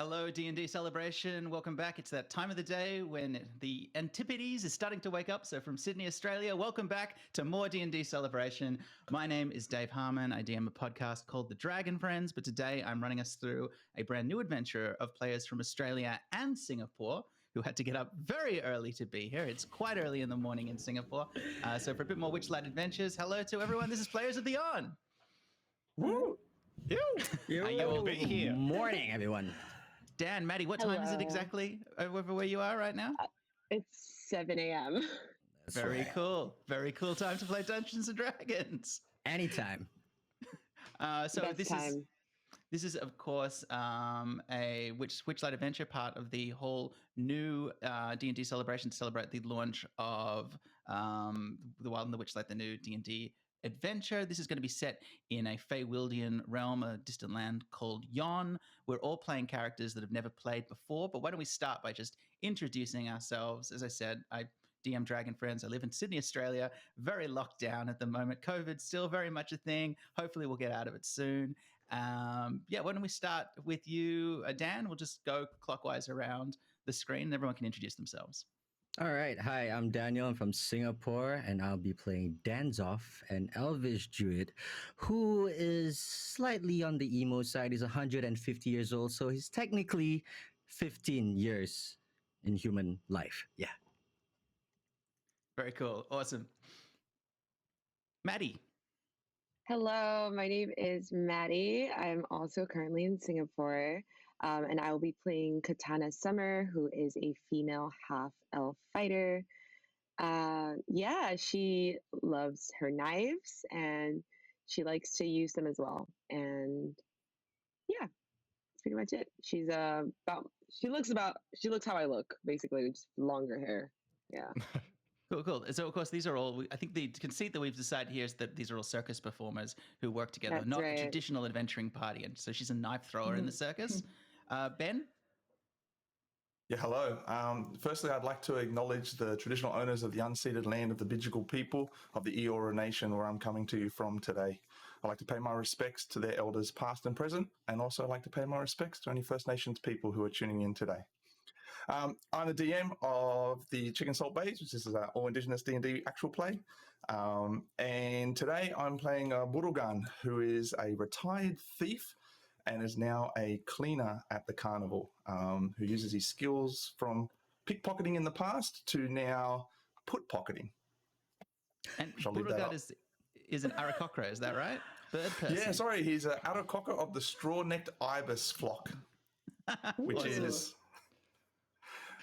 Hello, D&D Celebration. Welcome back. It's that time of the day when the Antipodes is starting to wake up. So from Sydney, Australia, welcome back to more D&D Celebration. My name is Dave Harmon. I DM a podcast called The Dragon Friends, but today I'm running us through a brand new adventure of players from Australia and Singapore who had to get up very early to be here. It's quite early in the morning in Singapore. So for a bit more Witchlight adventures, hello to everyone. This is Players of the On. Woo! How you all be here? Morning, everyone. Dan, Maddie, what time is it exactly over where you are right now? It's 7 a.m. Very cool. Very cool time to play Dungeons and Dragons. Anytime. This is, of course, a Witchlight adventure, part of the whole new D&D celebration to celebrate the launch of The Wild and the Witchlight, the new D&D adventure. This is going to be set in a Fey-Wildian realm, a distant land called Yon. We're all playing characters that have never played before, but why don't we start by just introducing ourselves? As I said, I DM Dragon Friends. I live in Sydney, Australia, very locked down at the moment. COVID's still very much a thing. Hopefully we'll get out of it soon. Why don't we start with you, Dan? We'll just go clockwise around the screen and everyone can introduce themselves. All right. Hi, I'm Daniel. I'm from Singapore, and I'll be playing Danzoff, an elvish druid who is slightly on the emo side. He's 150 years old, so he's technically 15 years in human life. Yeah. Very cool. Awesome. Maddie. Hello, my name is Maddie. I'm also currently in Singapore, and I will be playing Katana Summer, who is a female half-elf fighter. She loves her knives, and she likes to use them as well. And yeah, that's pretty much it. She looks how I look, basically, with just longer hair. Yeah. Cool. So, of course, these are all, I think the conceit that we've decided here is that these are all circus performers who work together, That's not right. a traditional adventuring party. And so she's a knife thrower in the circus. Ben? Yeah, hello. Firstly, I'd like to acknowledge the traditional owners of the unceded land of the Bidjigal people of the Eora Nation, where I'm coming to you from today. I'd like to pay my respects to their elders past and present, and also I'd like to pay my respects to any First Nations people who are tuning in today. I'm the DM of the Chicken Salt Bays, which is an all-Indigenous D&D actual play. And today I'm playing Burugan, who is a retired thief and is now a cleaner at the carnival, who uses his skills from pickpocketing in the past to now put-pocketing. And Burugan is an Arakocra, is that right? Bird person. Yeah, sorry, he's an Arakocra of the straw-necked ibis flock, which is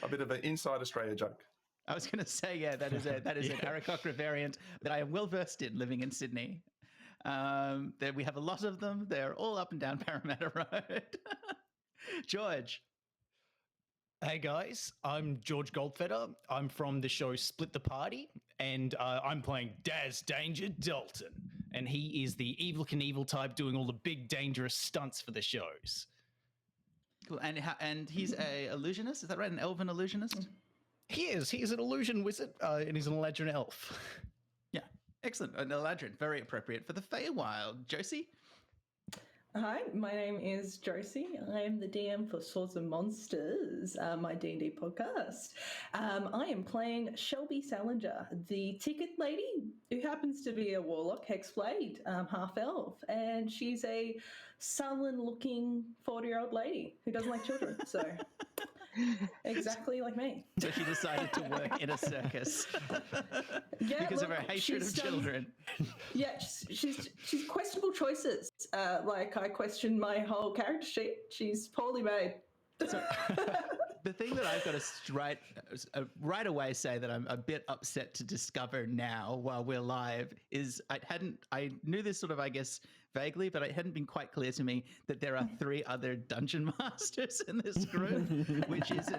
a bit of an inside Australia joke. I was going to say, yeah, that is an Arakocra variant that I am well versed in living in Sydney. We have a lot of them. They're all up and down Parramatta Road. George. Hey guys, I'm George Goldfeder. I'm from the show Split the Party, and I'm playing Daz Danger Dalton. And he is the Evel Knievel type doing all the big dangerous stunts for the shows. Cool. And he's a illusionist, is that right? An elven illusionist? He is an illusion wizard, and he's an Eladrin elf. Yeah, excellent. An Eladrin, very appropriate for the Feywild. Josie? Hi, my name is Josie. I am the DM for Swords and Monsters, my D&D podcast. I am playing Shelby Salinger, the ticket lady, who happens to be a warlock, hexblade, half-elf, and she's a sullen-looking 40-year-old lady who doesn't like children, so exactly like me. So she decided to work in a circus because of her hatred of children. Yeah, she's questionable choices. I question my whole character sheet. She's poorly made. So, the thing that I've got to right away say that I'm a bit upset to discover now while we're live is I knew this sort of, I guess, vaguely, but it hadn't been quite clear to me that there are 3 other dungeon masters in this group, which is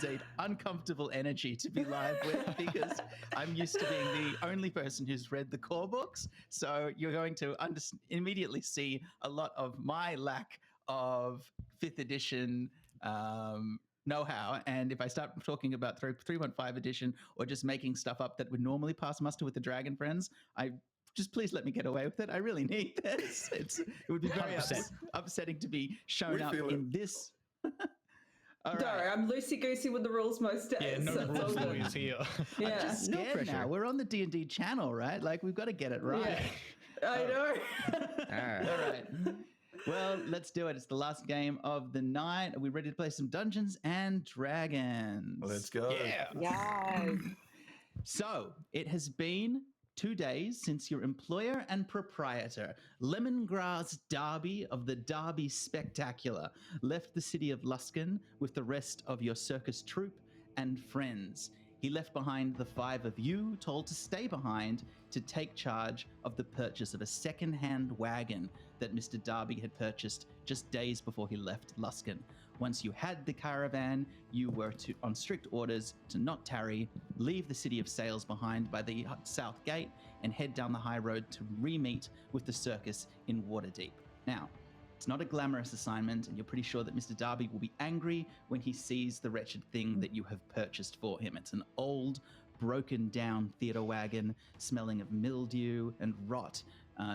an uncomfortable energy to be live with, because I'm used to being the only person who's read the core books. So you're going to immediately see a lot of my lack of 5th edition know-how, and if I start talking about 3.5 edition or just making stuff up that would normally pass muster with the Dragon Friends, just please let me get away with it. I really need this. It would be very upsetting to be shown up in this All Don't worry, right. I'm loosey goosey with the rules most days. Yeah, no so it's all rules good. lawyers here. Yeah, Just No scared pressure. now. We're on the D&D channel, right? Like we've got to get it right. yeah. I know. All right. Well, let's do it. It's the last game of the night. Are we ready to play some Dungeons and Dragons? Let's go. Yeah. Yes. So, it has been 2 days since your employer and proprietor, Lemongrass Darby of the Darby Spectacular, left the city of Luskan with the rest of your circus troupe and friends. He left behind the 5 of you, told to stay behind to take charge of the purchase of a second-hand wagon that Mr. Darby had purchased just days before he left Luskan. Once you had the caravan, you were on strict orders to not tarry, leave the city of Sales behind by the south gate, and head down the high road to re-meet with the circus in Waterdeep. Now, it's not a glamorous assignment, and you're pretty sure that Mr. Darby will be angry when he sees the wretched thing that you have purchased for him. It's an old, broken down theatre wagon, smelling of mildew and rot,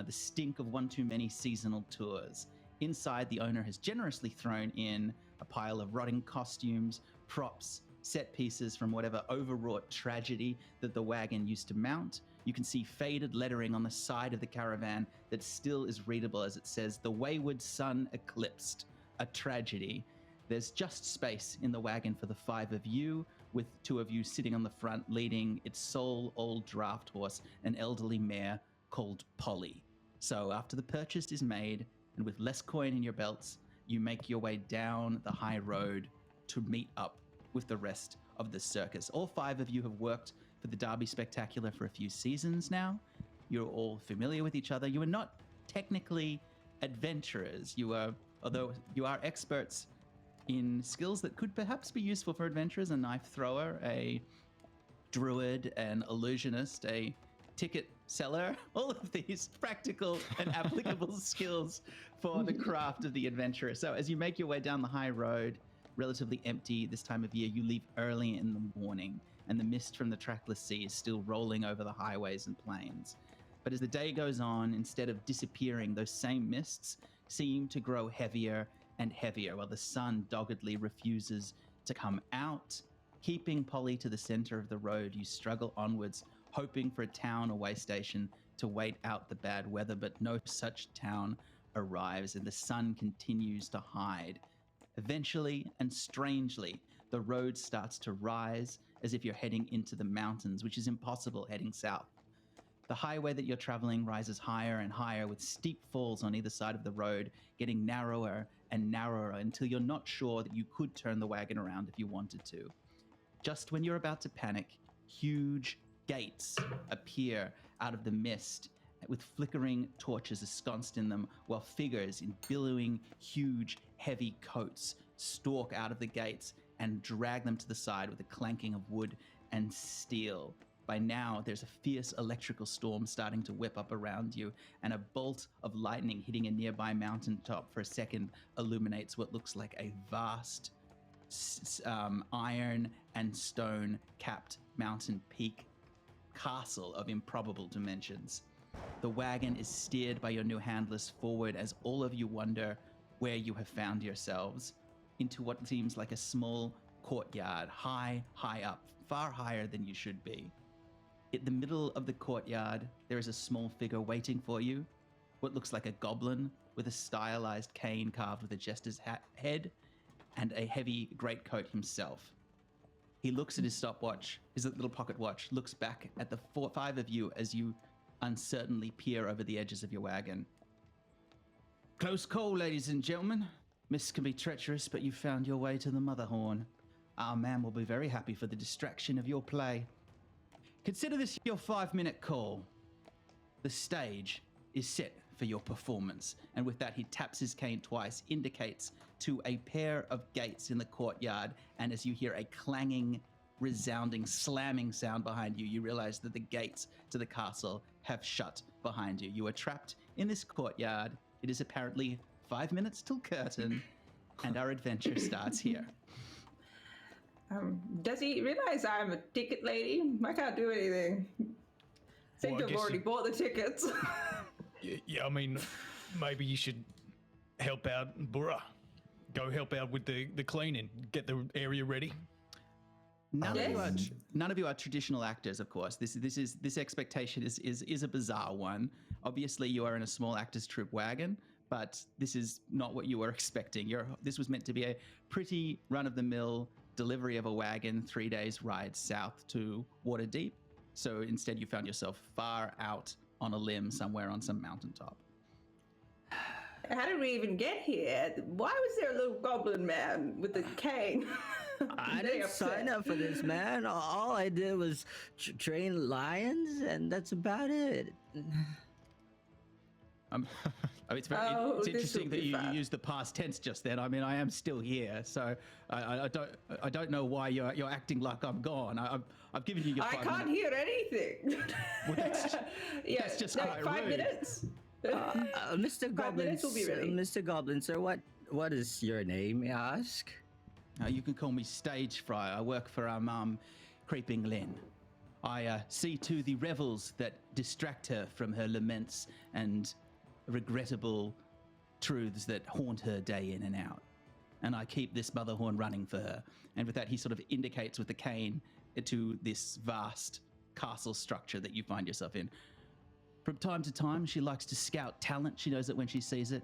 the stink of one too many seasonal tours. Inside, the owner has generously thrown in a pile of rotting costumes, props, set pieces from whatever overwrought tragedy that the wagon used to mount. You can see faded lettering on the side of the caravan that still is readable as it says, "The Wayward Sun Eclipsed, a Tragedy." There's just space in the wagon for the 5 of you, with 2 of you sitting on the front leading its sole old draft horse, an elderly mare called Polly. So after the purchase is made, and with less coin in your belts, you make your way down the high road to meet up with the rest of the circus. All 5 of you have worked for the Derby Spectacular for a few seasons now. You're all familiar with each other. You are not technically adventurers. Although you are experts in skills that could perhaps be useful for adventurers: a knife thrower, a druid, an illusionist, a ticket seller. All of these practical and applicable skills for the craft of the adventurer. So as you make your way down the high road, relatively empty this time of year, you leave early in the morning, and the mist from the trackless sea is still rolling over the highways and plains. But as the day goes on, instead of disappearing, those same mists seem to grow heavier and heavier, while the sun doggedly refuses to come out. Keeping Polly to the center of the road, you struggle onwards, hoping for a town or way station to wait out the bad weather, but no such town arrives, and the sun continues to hide. Eventually, and strangely, the road starts to rise as if you're heading into the mountains, which is impossible heading south. The highway that you're traveling rises higher and higher, with steep falls on either side of the road, getting narrower and narrower until you're not sure that you could turn the wagon around if you wanted to. Just when you're about to panic, huge gates appear out of the mist with flickering torches ensconced in them, while figures in billowing, huge, heavy coats stalk out of the gates and drag them to the side with a clanking of wood and steel. By now, there's a fierce electrical storm starting to whip up around you, and a bolt of lightning hitting a nearby mountaintop for a second illuminates what looks like a vast iron and stone capped mountain peak castle of improbable dimensions. The wagon is steered by your new handlers forward as all of you wonder where you have found yourselves, into what seems like a small courtyard, high up, far higher than you should be. In the middle of the courtyard, there is a small figure waiting for you, what looks like a goblin with a stylized cane carved with a jester's head and a heavy greatcoat himself. He looks at his stopwatch, his little pocket watch, looks back at the 5 of you as you uncertainly peer over the edges of your wagon. Close call, ladies and gentlemen. Mists can be treacherous, but you found your way to the Motherhorn. Our man will be very happy for the distraction of your play. Consider this your 5-minute call. The stage is set for your performance. And with that, he taps his cane twice, indicates to a pair of gates in the courtyard. And as you hear a clanging, resounding, slamming sound behind you, you realize that the gates to the castle have shut behind you. You are trapped in this courtyard. It is apparently 5 minutes till curtain, and our adventure starts here. Does he realize I'm a ticket lady? I can't do anything. Think I've already bought the tickets. Yeah, I mean, maybe you should help out Burra. go help out with the cleaning, get the area ready. None Yes. of you are traditional actors, of course. This expectation is a bizarre one. Obviously, you are in a small actors troupe wagon, but this is not what you were expecting. This was meant to be a pretty run-of-the-mill delivery of a wagon, 3 days ride south to Waterdeep. So instead, you found yourself far out on a limb somewhere on some mountaintop. How did we even get here? Why was there a little goblin man with a cane? I Very didn't sign upset. up for this, man. All I did was train lions, and that's about it. I mean, it's very Oh, it's this interesting will that be you fun. used the past tense just then. I mean, I am still here, so I don't know why you're acting like I'm gone. I've given you your I 5 can't minutes. hear anything. Well, yeah, that's just no, quite 5 rude. minutes. Mr. 5 Goblin, minutes will be ready. Mr. Goblin, sir, what is your name, may I ask? You can call me Stage Fright. I work for our mum, Creeping Lynn. I see to the revels that distract her from her laments and regrettable truths that haunt her day in and out. And I keep this mother horn running for her. And with that, he sort of indicates with the cane to this vast castle structure that you find yourself in. From time to time, she likes to scout talent. She knows it when she sees it.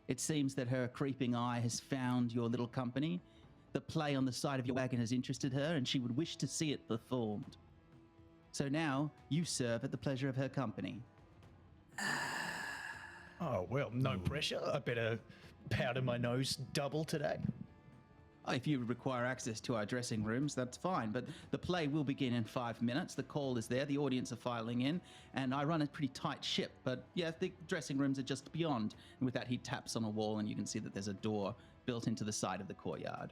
It seems that her creeping eye has found your little company. The play on the side of your wagon has interested her, and she would wish to see it performed. So now you serve at the pleasure of her company. Oh, well, no pressure. I better powder my nose double today. If you require access to our dressing rooms, that's fine, but the play will begin in 5 minutes. The call is there, the audience are filing in, and I run a pretty tight ship, but yeah, the dressing rooms are just beyond. And with that, he taps on a wall, and you can see that there's a door built into the side of the courtyard.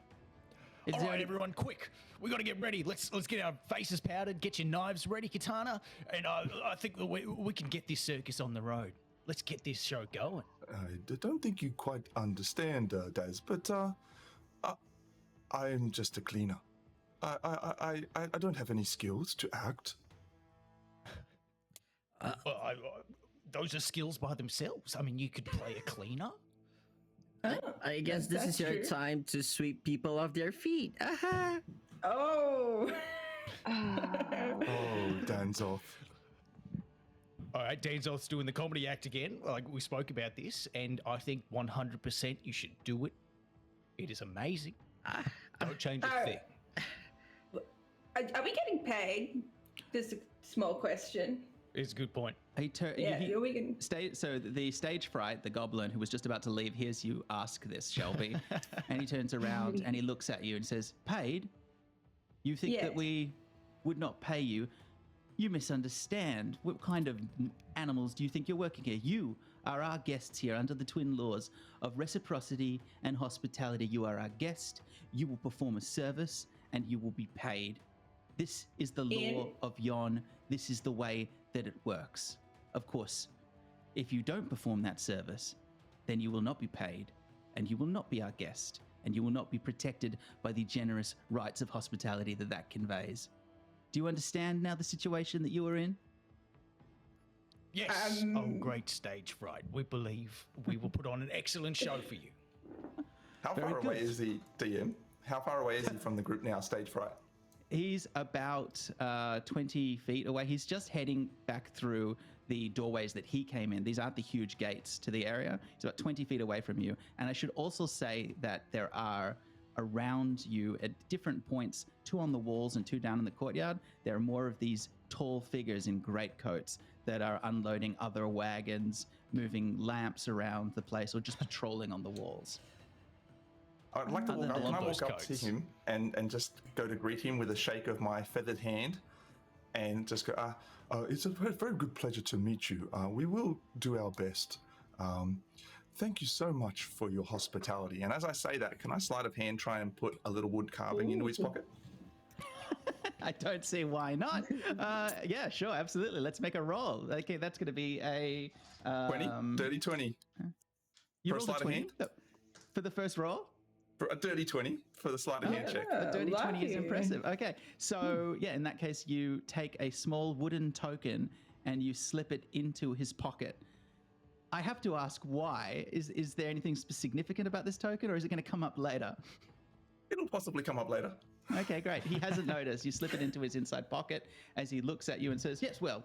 Is All there right, any- everyone, quick! We got to get ready. Let's get our faces powdered, get your knives ready, Katana, and I think that we can get this circus on the road. Let's get this show going. I don't think you quite understand, Daz, but I'm just a cleaner. I don't have any skills to act. Those are skills by themselves. I mean, you could play a cleaner. I guess this that's is your true. time to sweep people off their feet. Aha! Oh. Oh, Dan's off. All right, Danzoth's doing the comedy act again. Like we spoke about this, and I think 100% you should do it. It is amazing. Don't change a thing. Are we getting paid? Just a small question. It's a good point. Yeah, we can. So the stage fright, the goblin who was just about to leave, hears you ask this, Shelby, and he turns around and he looks at you and says, "Paid? You think that Yes. we would not pay you? You misunderstand. What kind of animals do you think you're working here? You are our guests here under the twin laws of reciprocity and hospitality. You are our guest. You will perform a service and you will be paid. This is the law of Yon. This is the way that it works. Of course, if you don't perform that service, then you will not be paid and you will not be our guest and you will not be protected by the generous rights of hospitality that conveys. Do you understand now the situation that you are in?" Yes. Oh, great stage fright. We believe we will put on an excellent show for you. How Very far away good. is the DM? How far away is he from the group now, Stage Fright? He's about 20 feet away. He's just heading back through the doorways that he came in. These aren't the huge gates to the area. He's about 20 feet away from you. And I should also say that there are around you at different points, 2 on the walls and 2 down in the courtyard, there are more of these tall figures in greatcoats that are unloading other wagons, moving lamps around the place, or just patrolling on the walls. I'd like to walk I up. love Can I those walk up to coats. him and just go to greet him with a shake of my feathered hand and just go, it's a very, very good pleasure to meet you. We will do our best. Thank you so much for your hospitality. And as I say that, can I sleight of hand try and put a little wood carving into his pocket? I don't see why not. Yeah, sure, absolutely. Let's make a roll. Okay, that's going to be a 20, dirty 20. You for a rolled a sleight of 20 hand? for the first roll. For a dirty 20 for the sleight of hand check. A dirty 20 is lucky. impressive. Okay, so yeah, in that case, you take a small wooden token and you slip it into his pocket. I have to ask why. Is there anything significant about this token, or is it going to come up later? It'll possibly come up later. Okay, great. He hasn't noticed. You slip it into his inside pocket as he looks at you and says, yes, well,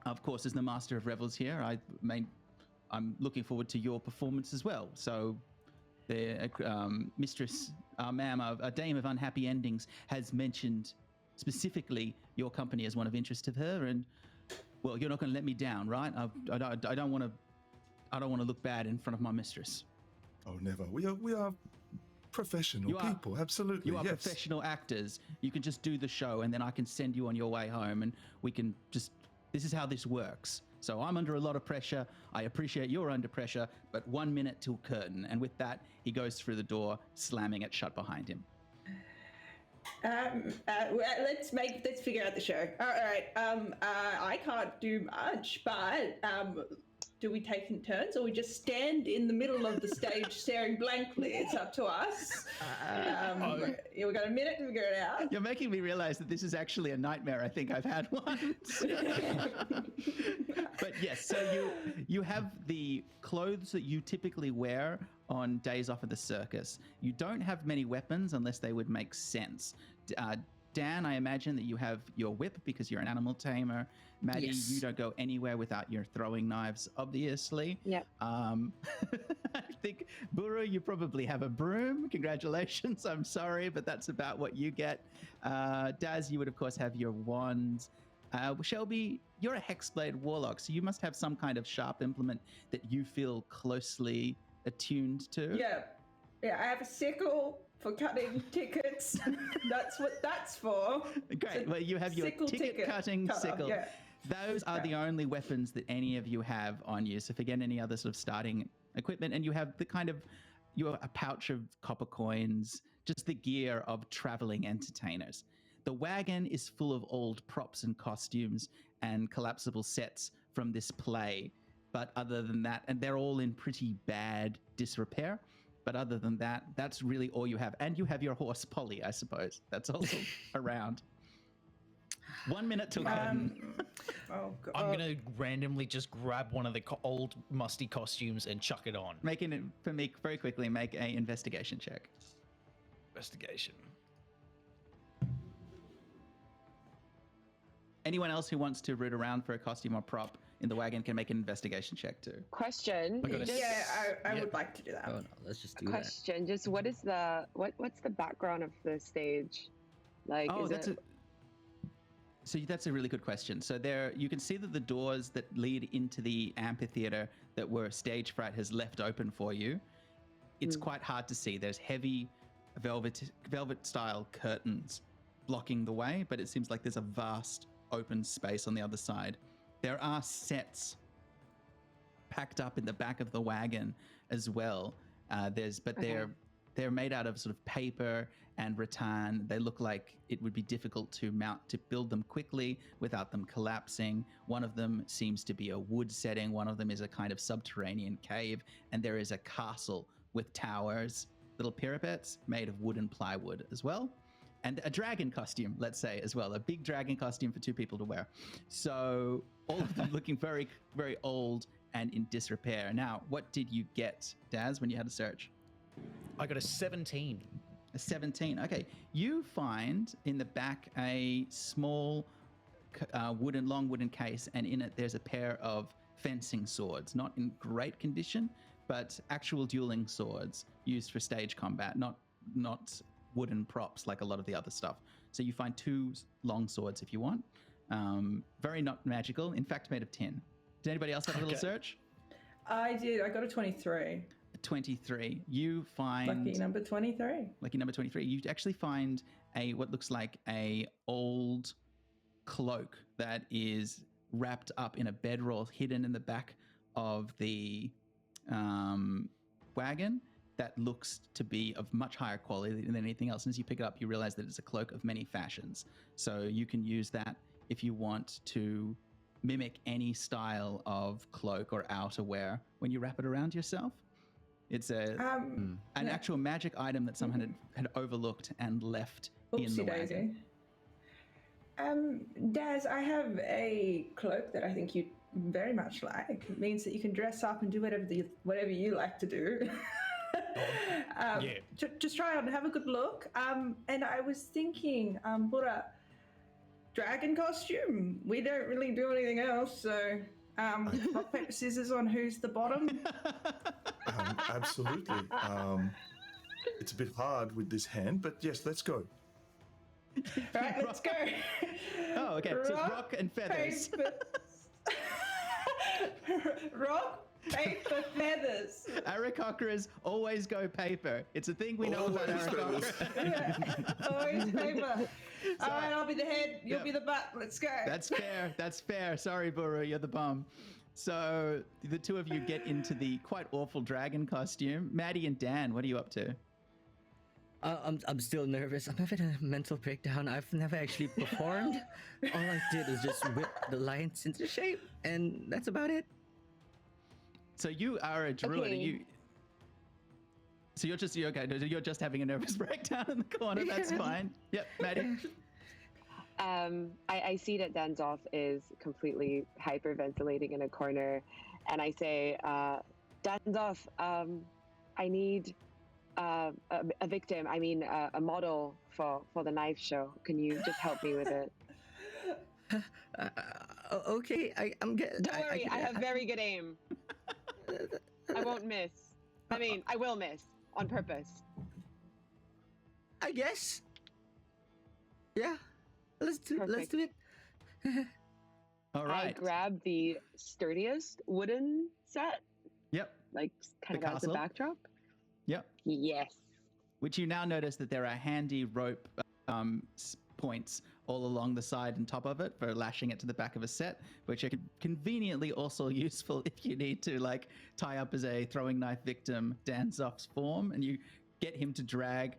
of course, as the master of revels here, I'm looking forward to your performance as well. So the mistress, ma'am, a dame of unhappy endings, has mentioned specifically your company as one of interest to her, and well, you're not going to let me down, right? I don't want to look bad in front of my mistress. Oh, never. We are professional people. Absolutely. You are professional actors. You can just do the show, and then I can send you on your way home, and we can just. This is how this works. So I'm under a lot of pressure. I appreciate you're under pressure, but 1 minute till curtain. And with that, he goes through the door, slamming it shut behind him. Let's figure out the show. All right. I can't do much, but do we take in turns, or we just stand in the middle of the stage staring blankly? It's up to us. We got a minute to figure it out. You're making me realize that this is actually a nightmare I think I've had once. But yes, so you have the clothes that you typically wear on days off of the circus. You don't have many weapons unless they would make sense. Dan, I imagine that you have your whip because you're an animal tamer. Maddie, Yes. You don't go anywhere without your throwing knives, obviously. Yep. I think, Buru, you probably have a broom. Congratulations. I'm sorry, but that's about what you get. Daz, you would, of course, have your wands. Shelby, you're a hexblade warlock, so you must have some kind of sharp implement that you feel closely attuned to. Yeah, I have a sickle for cutting tickets. That's what that's for. Great. Well, you have your ticket cutting cutter, sickle. yeah. Those are the only weapons that any of you have on you. So forget any other sort of starting equipment. And you have a pouch of copper coins, just the gear of traveling entertainers. The wagon is full of old props and costumes and collapsible sets from this play. But other than that, and they're all in pretty bad disrepair. But other than that, that's really all you have. And you have your horse, Polly, I suppose. That's also around. 1 minute till curtain. Oh, God. I'm going to randomly just grab one of the old musty costumes and chuck it on. Making it, for me, very quickly, make a investigation check. Investigation. Anyone else who wants to root around for a costume or prop in the wagon can make an investigation check too. Question. I got a Just I would like to do that. Oh no, let's just do that. question. Just what is what's the background of the stage? Like, Oh, is that's it? that's a really good question. So there, you can see that the doors that lead into the amphitheater that were Stage Fright has left open for you. It's quite hard to see. There's heavy velvet style curtains blocking the way, but it seems like there's a vast open space on the other side. There are sets packed up in the back of the wagon as well. They're made out of sort of paper and rattan. They look like it would be difficult to build them quickly without them collapsing. One of them seems to be a wood setting. One of them is a kind of subterranean cave, and there is a castle with towers, little parapets made of wood and plywood as well. And a dragon costume, let's say, as well. A big dragon costume for two people to wear. So all of them looking very, very old and in disrepair. Now, what did you get, Daz, when you had a search? I got a 17. A 17. Okay. You find in the back a small long wooden case, and in it there's a pair of fencing swords. Not in great condition, but actual dueling swords used for stage combat, not wooden props like a lot of the other stuff. So you find two long swords if you want. Very not magical. In fact, made of tin. Did anybody else have a little search? I did. I got a 23. 23. You find Lucky number 23. Lucky number 23. You actually find what looks like a old cloak that is wrapped up in a bedroll, hidden in the back of the wagon. That looks to be of much higher quality than anything else. And as you pick it up, you realize that it's a cloak of many fashions. So you can use that if you want to mimic any style of cloak or outerwear when you wrap it around yourself. It's an actual magic item that someone had overlooked and left in the wagon. Daz, I have a cloak that I think you'd very much like. It means that you can dress up and do whatever you like to do. Yeah. Just try it on and have a good look. And I was thinking, Bura, dragon costume. We don't really do anything else, so rock, paper, scissors on who's the bottom. Absolutely. It's a bit hard with this hand, but yes, let's go. All right, let's go. Oh, okay. So it's rock and feathers. Paper. Rock, paper, feathers. Aarakocras always go paper. It's a thing we know about Always Aarakocra. Always paper. All right, I'll be the head. You'll be the butt. Let's go. That's fair. That's fair. Sorry, Buru, you're the bum. So the two of you get into the quite awful dragon costume. Maddie and Dan, what are you up to? I'm still nervous. I'm having a mental breakdown. I've never actually performed. All I did was just whip the lions into shape, and that's about it. So you are a druid. Okay. Are you? So you're just having a nervous breakdown in the corner. That's fine. Yep, Maddie. I see that Danzoff is completely hyperventilating in a corner, and I say, Danzoff, I need a victim. I mean, a model for the knife show. Can you just help me with it? Okay, I'm getting. Don't worry, I have very good aim. I won't miss. I mean, I will miss on purpose. I guess. Yeah, let's do it. All right. I grab the sturdiest wooden set, Yep. like kind The of as a castle? backdrop. Yep. Yes. Which you now notice that there are handy rope points all along the side and top of it for lashing it to the back of a set, which are conveniently also useful if you need to like tie up as a throwing knife victim Danzoff's form, and you get him to drag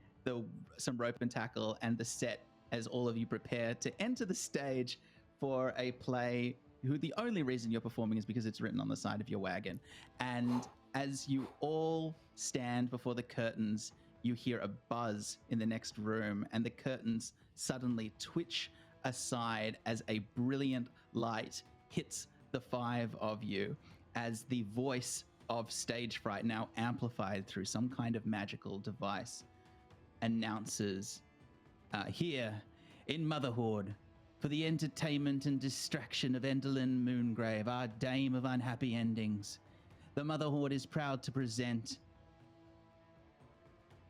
some rope and tackle and the set as all of you prepare to enter the stage for a play who the only reason you're performing is because it's written on the side of your wagon. And as you all stand before the curtains, you hear a buzz in the next room, and the curtains suddenly twitch aside as a brilliant light hits the five of you, as the voice of stage fright, now amplified through some kind of magical device, announces, here in Motherhood, for the entertainment and distraction of Endelyn Moongrave, our dame of unhappy endings, the Motherhood is proud to present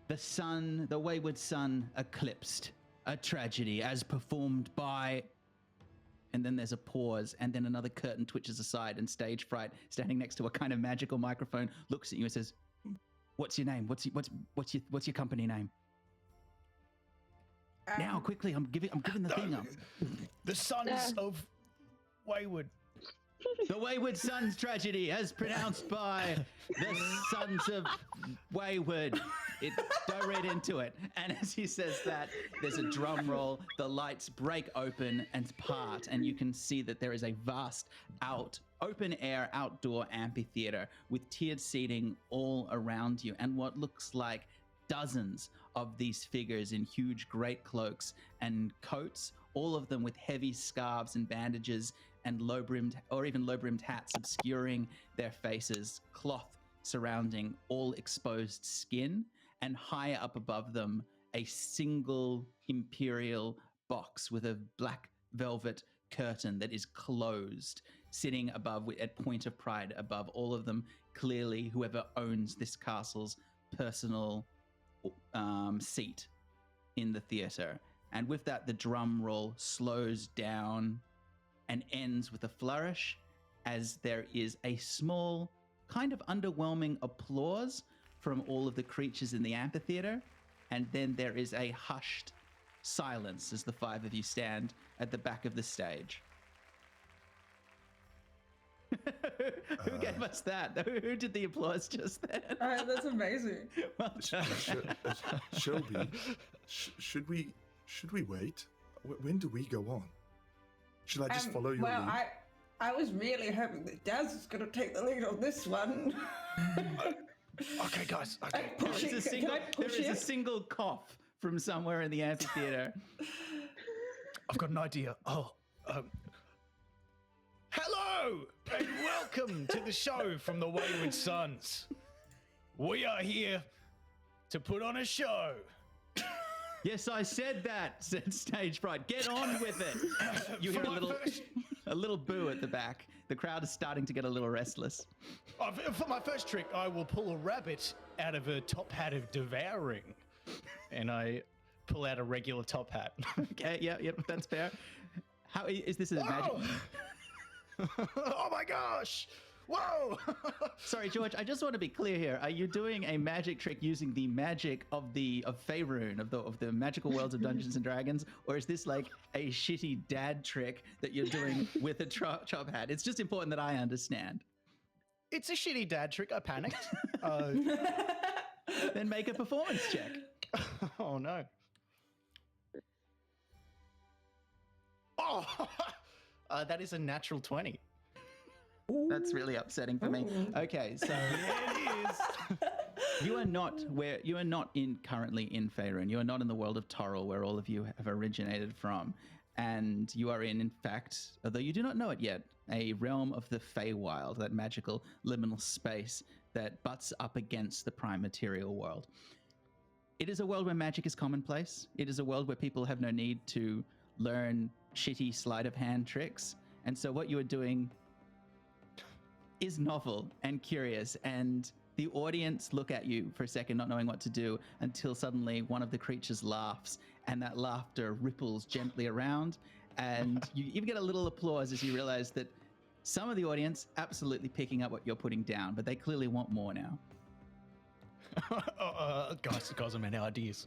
the Wayward Sun Eclipsed, a tragedy as performed by... And then there's a pause, and then another curtain twitches aside, and stage fright, standing next to a kind of magical microphone, looks at you and says, "What's your name? What's your company name?" Now, quickly! I'm giving the thing up. The Sons of Wayward. The Wayward Sons tragedy, as pronounced by the Sons of Wayward. Don't read into it. And as he says that, there's a drum roll, the lights break open and part, and you can see that there is a vast open-air outdoor amphitheater with tiered seating all around you, and what looks like dozens of these figures in huge great cloaks and coats, all of them with heavy scarves and bandages and low-brimmed hats obscuring their faces, cloth surrounding all exposed skin, and higher up above them, a single imperial box with a black velvet curtain that is closed, sitting above at point of pride above all of them, clearly whoever owns this castle's personal seat in the theater. And with that, the drum roll slows down and ends with a flourish, as there is a small, kind of underwhelming applause from all of the creatures in the amphitheater, and then there is a hushed silence as the five of you stand at the back of the stage. Who gave us that? Who did the applause just then? That's amazing. Well done. Shelby, should we wait? When do we go on? Should I just follow your lead? I was really hoping that Daz was going to take the lead on this one. Okay, guys. Okay. There is a single cough from somewhere in the amphitheater. I've got an idea. Hello and welcome to the show from the Wayward Sons. We are here to put on a show. Yes, I said that, said Stage Fright. Get on with it. You hear a little boo at the back. The crowd is starting to get a little restless. For my first trick, I will pull a rabbit out of a top hat of devouring. And I pull out a regular top hat. Okay, yep, that's fair. How is this a magic? Oh my gosh! Whoa! Sorry, George, I just want to be clear here. Are you doing a magic trick using the magic of Faerun, of the magical worlds of Dungeons and Dragons, or is this like a shitty dad trick that you're doing with a chop hat? It's just important that I understand. It's a shitty dad trick. I panicked. Then make a performance check. Oh no. Oh, that is a natural 20. That's really upsetting for me. Okay, so It is. you are not currently in Faerun. You are not in the world of Toril, where all of you have originated from, and you are in fact, although you do not know it yet, a realm of the Feywild, that magical liminal space that butts up against the prime material world. It is a world where magic is commonplace. It is a world where people have no need to learn shitty sleight of hand tricks, and so what you are doing is novel and curious, and the audience look at you for a second not knowing what to do until suddenly one of the creatures laughs, and that laughter ripples gently around, and you even get a little applause as you realize that some of the audience absolutely picking up what you're putting down, but they clearly want more now. Guys, I'm in ideas.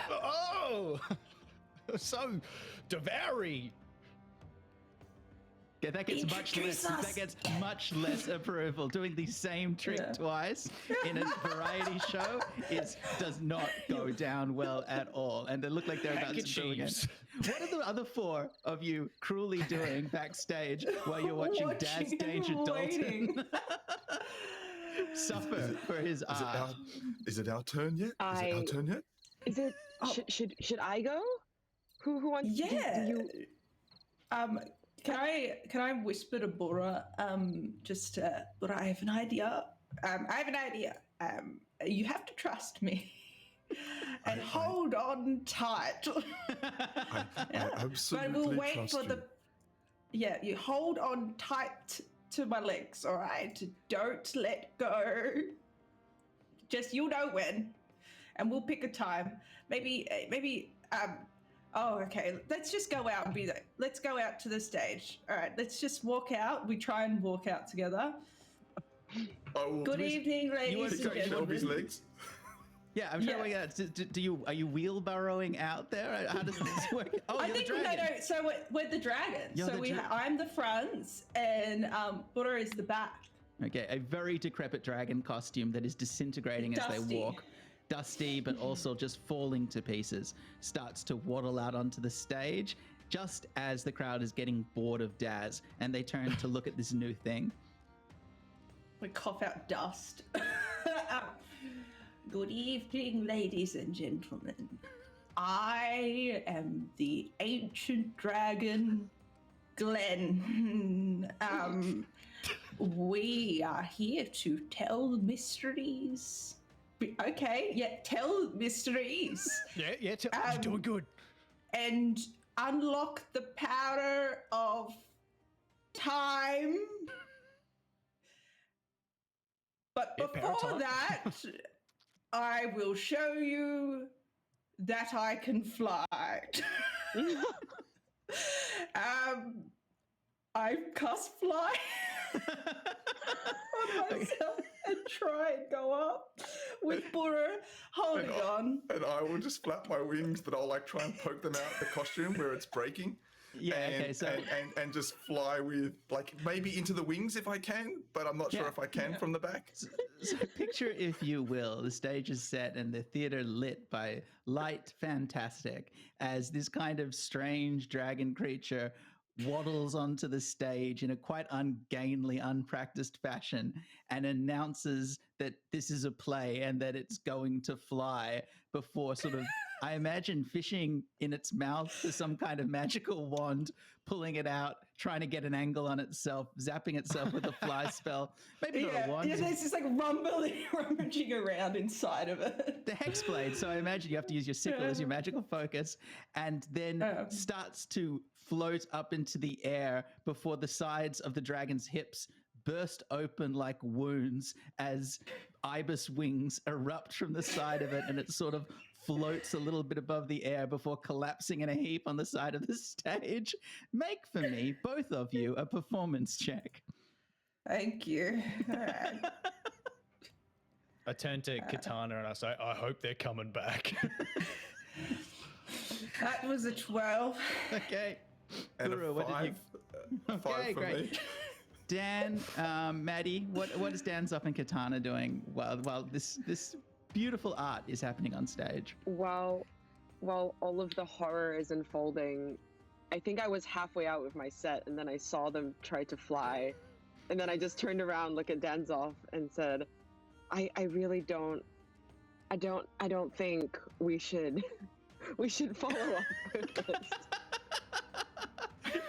Oh, so devouring. Yeah, that gets much less approval. Doing the same trick twice in a variety show does not go down well at all. And they look like they're about to do it. What are the other four of you cruelly doing backstage while you're watching Dad's Danger Dalton suffer for his art? Is it our turn yet? Is it? Should I go? Who wants? Yeah. Do you? Can I whisper to Bora? Bora, I have an idea. You have to trust me. And hold on tight. I absolutely but we'll wait trust for you. you hold on tight to my legs, all right? Don't let go. Just you'll know when, and we'll pick a time. Maybe. Oh, okay. Let's just go out and be there. Let's go out to the stage. All right. Let's just walk out. We try and walk out together. Good evening, ladies and Shelby's gentlemen. legs. Yeah, I'm trying to work out. Are you wheelbarrowing out there? How does this work? Oh, I you're think the dragon. no. So we're the dragon. You're So the I'm the front, and Bora is the back. Okay, a very decrepit dragon costume that is disintegrating as they Dusty. walk. Dusty, but also just falling to pieces, starts to waddle out onto the stage just as the crowd is getting bored of Daz, and they turn to look at this new thing. We cough out dust. Good evening, ladies and gentlemen. I am the ancient dragon, Glenn. We are here to tell mysteries. Okay, yeah, tell mysteries. Yeah, you're doing good. And unlock the power of time. But before that, I will show you that I can fly. I cast fly on myself and try and go up with Bora holding on. And I will just flap my wings, but I'll try and poke them out the costume where it's breaking. Yeah, and, okay, so... And just fly with, maybe into the wings if I can, but I'm not sure if I can from the back. So picture, if you will, the stage is set and the theater lit by light fantastic as this kind of strange dragon creature waddles onto the stage in a quite ungainly, unpracticed fashion and announces that this is a play and that it's going to fly before sort of I imagine fishing in its mouth for some kind of magical wand, pulling it out, trying to get an angle on itself, zapping itself with a fly spell. Maybe not a wand. Yeah, it's just like rummaging around inside of it. The hex blade. So I imagine you have to use your sickle as your magical focus, and then starts to float up into the air before the sides of the dragon's hips burst open like wounds as ibis wings erupt from the side of it, and it sort of floats a little bit above the air before collapsing in a heap on the side of the stage. Make for me, both of you, a performance check. Thank you. All right. I turn to Katana and I say, I hope they're coming back. That was a 12. Okay. And Guru, a what did five. Five Okay, for great. me. Dan, Maddie, what is Danzoff and Katana doing while this beautiful art is happening on stage? While all of the horror is unfolding, I think I was halfway out with my set, and then I saw them try to fly, and then I just turned around, looked at Danzoff, and said, "I really don't think we should follow up with this."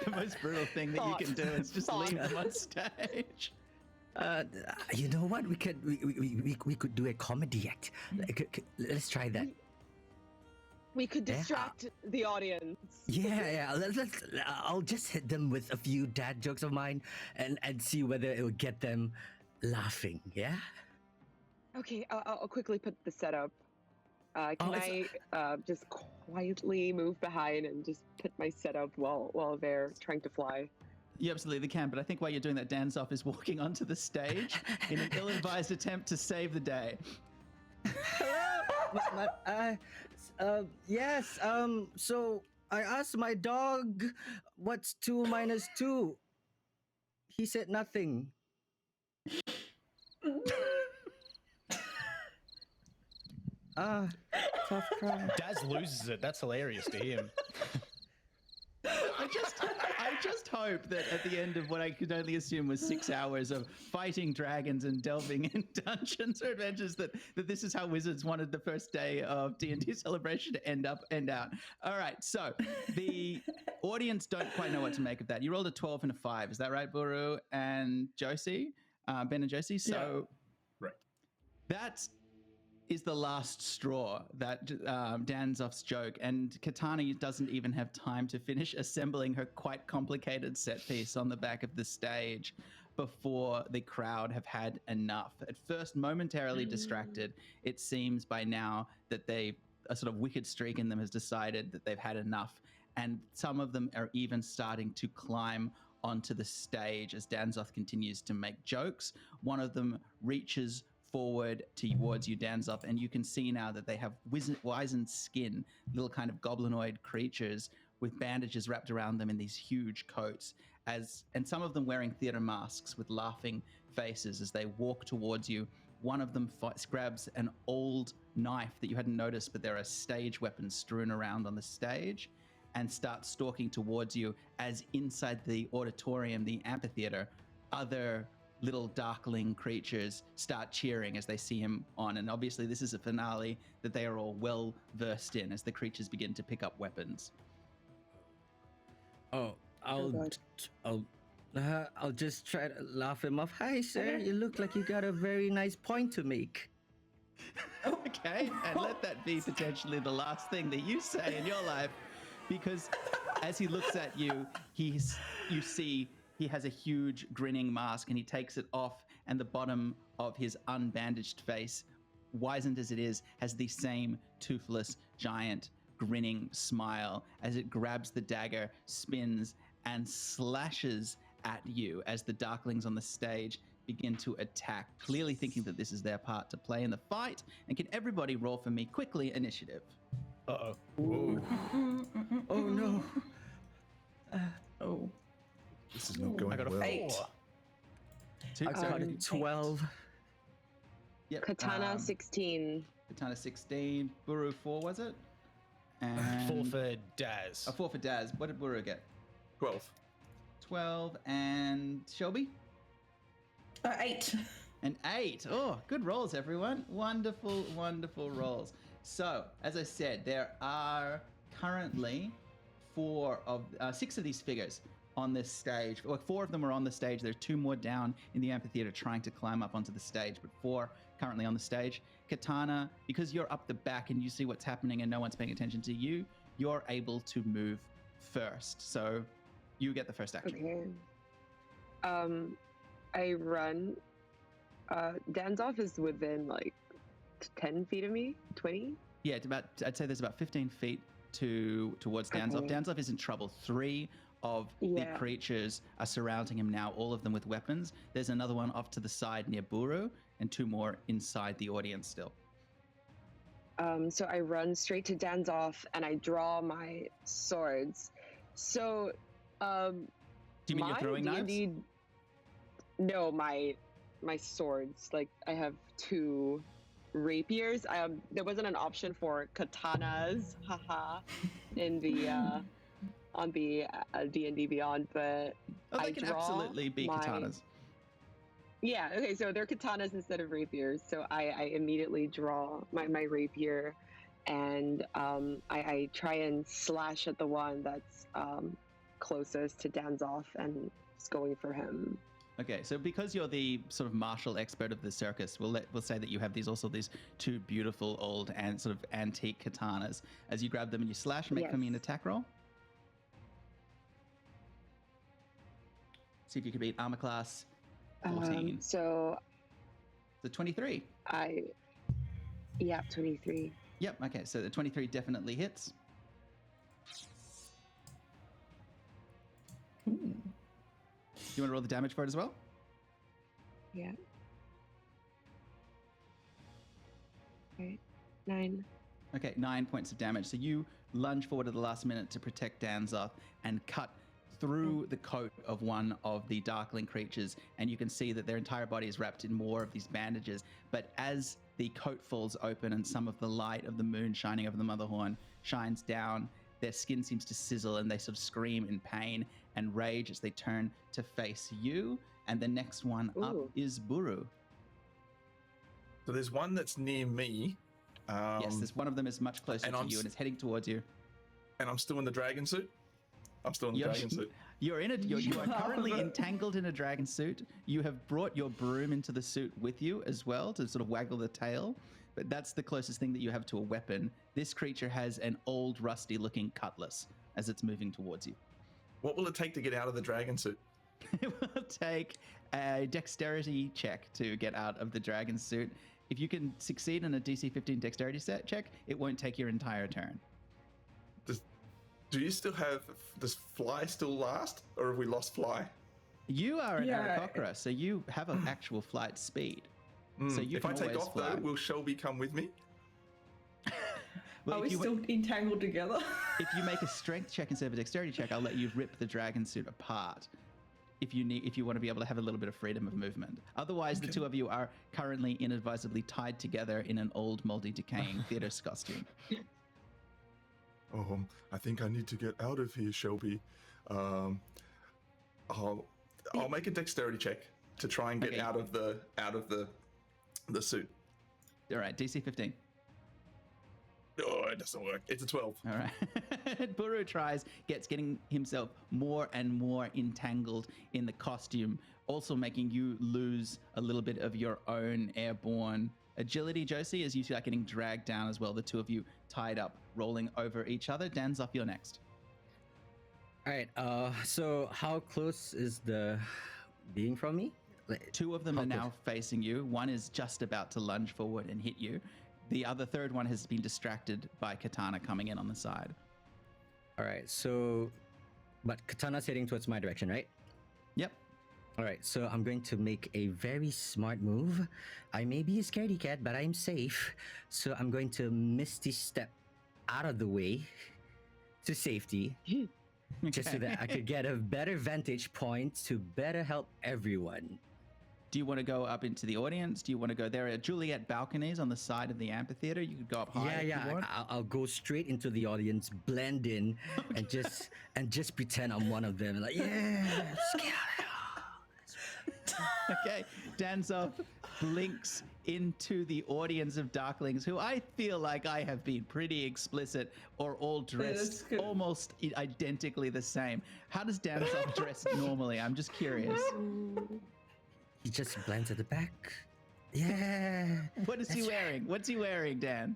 The most brutal thing that you can do is just leave them on stage. You know what? We could do a comedy act. Let's try that. We could distract the audience. Yeah. I'll just hit them with a few dad jokes of mine and see whether it will get them laughing. Yeah. Okay, I'll quickly put the setup. Can I just quietly move behind and just put my setup while they're trying to fly? You absolutely can, but I think while you're doing that, Danzoff is walking onto the stage in an ill-advised attempt to save the day. Yes. So I asked my dog, "What's 2 minus 2?" He said nothing. Tough cry. Daz loses it. That's hilarious to him. I just hope that at the end of what I could only assume was 6 hours of fighting dragons and delving in dungeons or adventures, that this is how Wizards wanted the first day of D&D Celebration to end out. All right, so the audience don't quite know what to make of that. You rolled a 12 and a 5. Is that right, Buru and Josie? Ben and Josie? So Right. That is the last straw, that Danzoff's joke, and Katana doesn't even have time to finish assembling her quite complicated set piece on the back of the stage before the crowd have had enough. At first, momentarily distracted, it seems by now that a sort of wicked streak in them has decided that they've had enough, and some of them are even starting to climb onto the stage as Danzoff continues to make jokes. One of them reaches forward towards you, Danzoff, and you can see now that they have wizened skin, little kind of goblinoid creatures with bandages wrapped around them in these huge coats, and some of them wearing theater masks with laughing faces as they walk towards you. One of them grabs an old knife that you hadn't noticed, but there are stage weapons strewn around on the stage, and starts stalking towards you as inside the auditorium, the amphitheater, other little darkling creatures start cheering as they see him on. And obviously this is a finale that they are all well versed in as the creatures begin to pick up weapons. I'll just try to laugh him off. "Hi, sir. You look like you got a very nice point to make." Okay, and let that be potentially the last thing that you say in your life, because as he looks at you, you see he has a huge grinning mask, and he takes it off, and the bottom of his unbandaged face, wizened as it is, has the same toothless, giant, grinning smile as it grabs the dagger, spins, and slashes at you as the darklings on the stage begin to attack, clearly thinking that this is their part to play in the fight. And can everybody roll for me quickly initiative? Uh-oh. Oh no. This is not going I got a well. 8. I got a 12. Yep. Katana 16. Katana 16. Buru 4, was it? And 4 for Daz. A 4 for Daz. What did Buru get? 12. 12. And Shelby? 8. An 8. Oh, good rolls, everyone. Wonderful, wonderful rolls. So, as I said, there are currently six of these figures on this stage. Well, four of them are on the stage. There are two more down in the amphitheater trying to climb up onto the stage, but four currently on the stage. Katana, because you're up the back and you see what's happening and no one's paying attention to you, you're able to move first. So you get the first action. Okay. I run. Danzoff is within like 10 feet of me, 20? Yeah, I'd say there's about 15 feet towards Danzoff. Okay. Danzoff is in trouble. Three of the creatures are surrounding him now, all of them with weapons. There's another one off to the side near Buru, and two more inside the audience still. So I run straight to Danzoff and I draw my swords. So, do you mean you're throwing knives? No, my swords. Like I have two rapiers. There wasn't an option for katanas, haha, in the on the D&D Beyond, but they can absolutely be katanas. Yeah, okay, so they're katanas instead of rapiers. So I immediately draw my rapier, and I try and slash at the one that's closest to Danzoff and just going for him. Okay, so because you're the sort of martial expert of the circus, we'll say that you have these two beautiful old and sort of antique katanas. As you grab them and you slash, make me an attack roll. See if you can beat armor class 14. So 23. 23. Yep. Okay, so the 23 definitely hits. You want to roll the damage for it as well? Yeah. Okay. 9. Okay, 9 points of damage. So you lunge forward at the last minute to protect Danzoff and cut through the coat of one of the darkling creatures, and you can see that their entire body is wrapped in more of these bandages. But as the coat falls open and some of the light of the moon shining over the mother horn shines down, their skin seems to sizzle and they sort of scream in pain and rage as they turn to face you. And the next one up is Buru. So there's one that's near me. Yes, there's one of them is much closer to you and is heading towards you. And I'm still in the dragon suit? I'm still in the dragon suit. You are currently entangled in a dragon suit. You have brought your broom into the suit with you as well to sort of waggle the tail. But that's the closest thing that you have to a weapon. This creature has an old, rusty-looking cutlass as it's moving towards you. What will it take to get out of the dragon suit? It will take a dexterity check to get out of the dragon suit. If you can succeed in a DC 15 dexterity check, it won't take your entire turn. Do you still have... Does Fly still last? Or have we lost Fly? You are an Aarakocra, so you have an actual flight speed. So you if I take off fly. though, will Shelby come with me? Are we still entangled together? If you make a strength check instead of a dexterity check, I'll let you rip the dragon suit apart. If you want to be able to have a little bit of freedom of movement. Otherwise, the two of you are currently inadvisably tied together in an old, moldy, decaying theater's costume. I think I need to get out of here, Shelby. I'll make a dexterity check to try and get out of the suit. All right, DC 15. Oh, it doesn't work. It's a 12. All right. Buru getting himself more and more entangled in the costume, also making you lose a little bit of your own airborne agility, Josie, as you start getting dragged down as well. The two of you tied up, rolling over each other. Danzoff, you're next. All right. So how close is the being from me? Two of them are now facing you. One is just about to lunge forward and hit you. The third one has been distracted by Katana coming in on the side. All right. So, but Katana's heading towards my direction, right? Yep. All right, so I'm going to make a very smart move. I may be a scaredy cat, but I'm safe. So I'm going to Misty Step out of the way to safety, just so that I could get a better vantage point to better help everyone. Do you want to go up into the audience? Do you want to go? There are Juliet balconies on the side of the amphitheater. You could go up high. Yeah. I'll go straight into the audience, blend in, and just pretend I'm one of them. Like, yeah, Okay, Danzoff, blinks into the audience of Darklings, who I feel like I have been pretty explicit, or all dressed good. almost identically the same. How does Danzoff dress normally? I'm just curious. He just blends at the back. Yeah. What is he wearing? What's he wearing, Dan?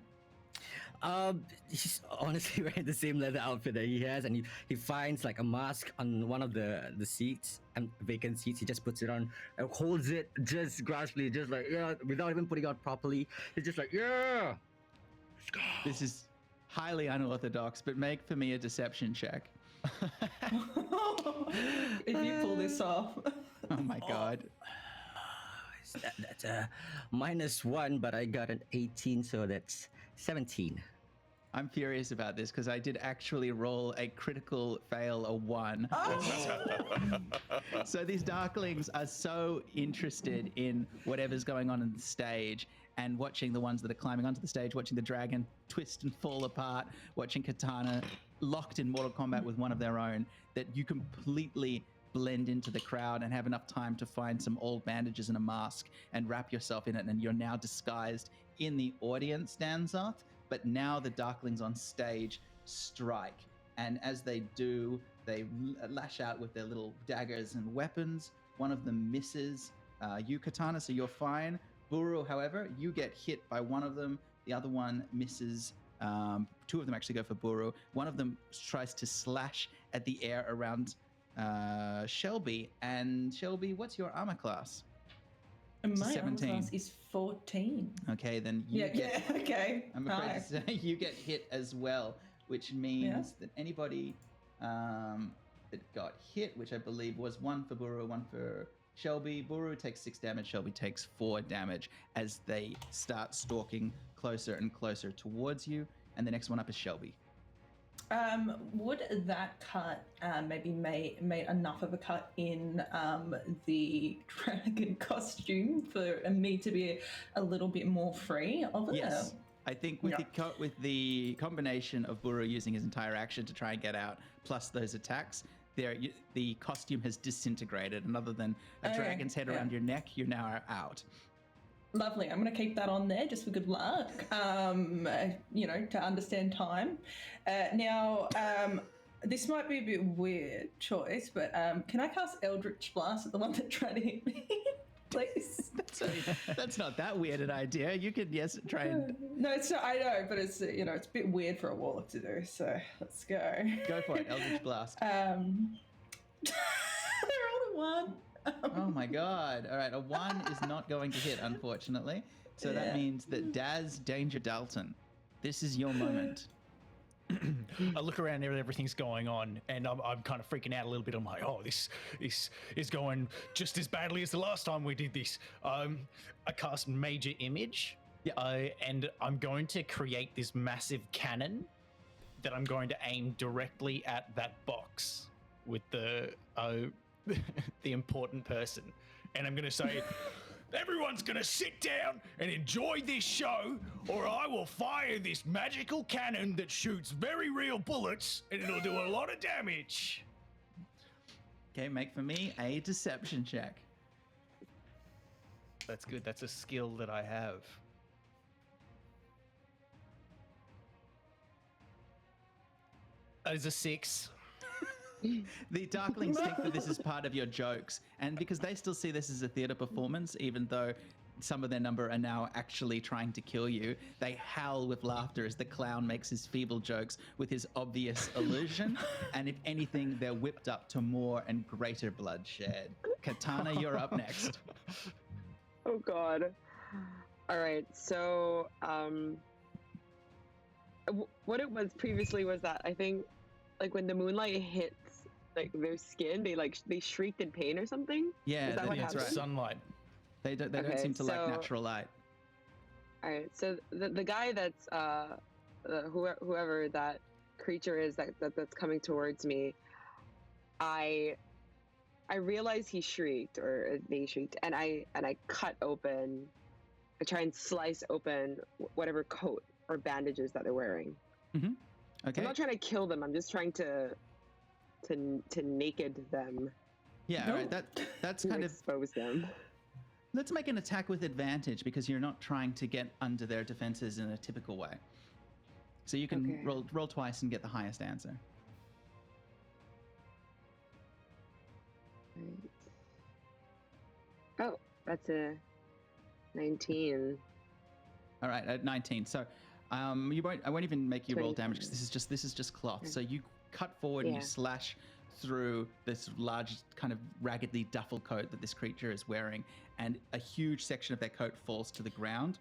He's honestly wearing the same leather outfit that he has, and he finds like a mask on one of the seats and vacant seats. He just puts it on and holds it just gradually, just like, yeah, without even putting it out properly. He's just like, yeah. Let's go. This is highly unorthodox, but make for me a deception check. If you pull this off. Oh my god. That's a -1, but I got an 18, so that's 17. I'm furious about this because I did actually roll a critical fail, a 1. So these Darklings are so interested in whatever's going on in the stage and watching the ones that are climbing onto the stage, watching the dragon twist and fall apart, watching Katana locked in Mortal Kombat with one of their own, that you completely blend into the crowd and have enough time to find some old bandages and a mask and wrap yourself in it, and you're now disguised in the audience, Danzoth. But now the Darklings on stage strike, and as they do, they lash out with their little daggers and weapons. One of them misses you, Katana, so you're fine. Buru, however, you get hit by one of them. The other one misses. Two of them actually go for Buru. One of them tries to slash at the air around Shelby. And Shelby, what's your armor class? And my 17. armor class is 14. Okay, then you get... okay. I'm afraid to say you get hit as well, which means that anybody that got hit, which I believe was 1 for Buru, 1 for Shelby. Buru takes 6 damage, Shelby takes 4 damage as they start stalking closer and closer towards you. And the next one up is Shelby. Would that cut maybe made enough of a cut in the dragon costume for me to be a little bit more free of it? Yes. I think with the combination of Buru using his entire action to try and get out, plus those attacks, the costume has disintegrated. And other than a dragon's head around your neck, you now are out. Lovely. I'm going to keep that on there just for good luck, to understand time. Now, this might be a bit weird choice, but can I cast Eldritch Blast at the one that tried to hit me, please? That's not that weird an idea. You could, try and... No, it's not. I know, but it's, it's a bit weird for a warlock to do, so let's go. Go for it, Eldritch Blast. They're all the one. Oh my god. All right, a 1 is not going to hit, unfortunately. So that means that Daz Danger Dalton, this is your moment. I look around and everything's going on, and I'm kind of freaking out a little bit. I'm like, oh, this is going just as badly as the last time we did this. I cast Major Image, and I'm going to create this massive cannon that I'm going to aim directly at that box with the important person. And I'm going to say, everyone's going to sit down and enjoy this show, or I will fire this magical cannon that shoots very real bullets, and it'll do a lot of damage. Okay, make for me a deception check. That's good. That's a skill that I have. That is a 6. The Darklings think that this is part of your jokes, and because they still see this as a theater performance, even though some of their number are now actually trying to kill you, they howl with laughter as the clown makes his feeble jokes with his obvious illusion, and if anything, they're whipped up to more and greater bloodshed. Katana, you're up next. Oh god. All right, so what it was previously was that I think like when the moonlight hits like their skin, they shrieked in pain or something. Yeah, is that what that's happened? right. Sunlight. They don't seem to like natural light. All right, so the guy that's whoever that creature is that's coming towards me, I realize he shrieked or they shrieked, and I cut open, I try and slice open whatever coat or bandages that they're wearing. Mm-hmm. Okay. I'm not trying to kill them. I'm just trying to naked them. Yeah, all right. That's kind of expose them. Let's make an attack with advantage because you're not trying to get under their defenses in a typical way. So you can Okay. roll twice and get the highest answer. Right. Oh, that's a 19. All right, at 19. So you won't. I won't even make you roll damage because 25. this is just cloth. Okay. So you cut forward and you Yeah. slash through this large kind of raggedly duffel coat that this creature is wearing, and a huge section of their coat falls to the ground.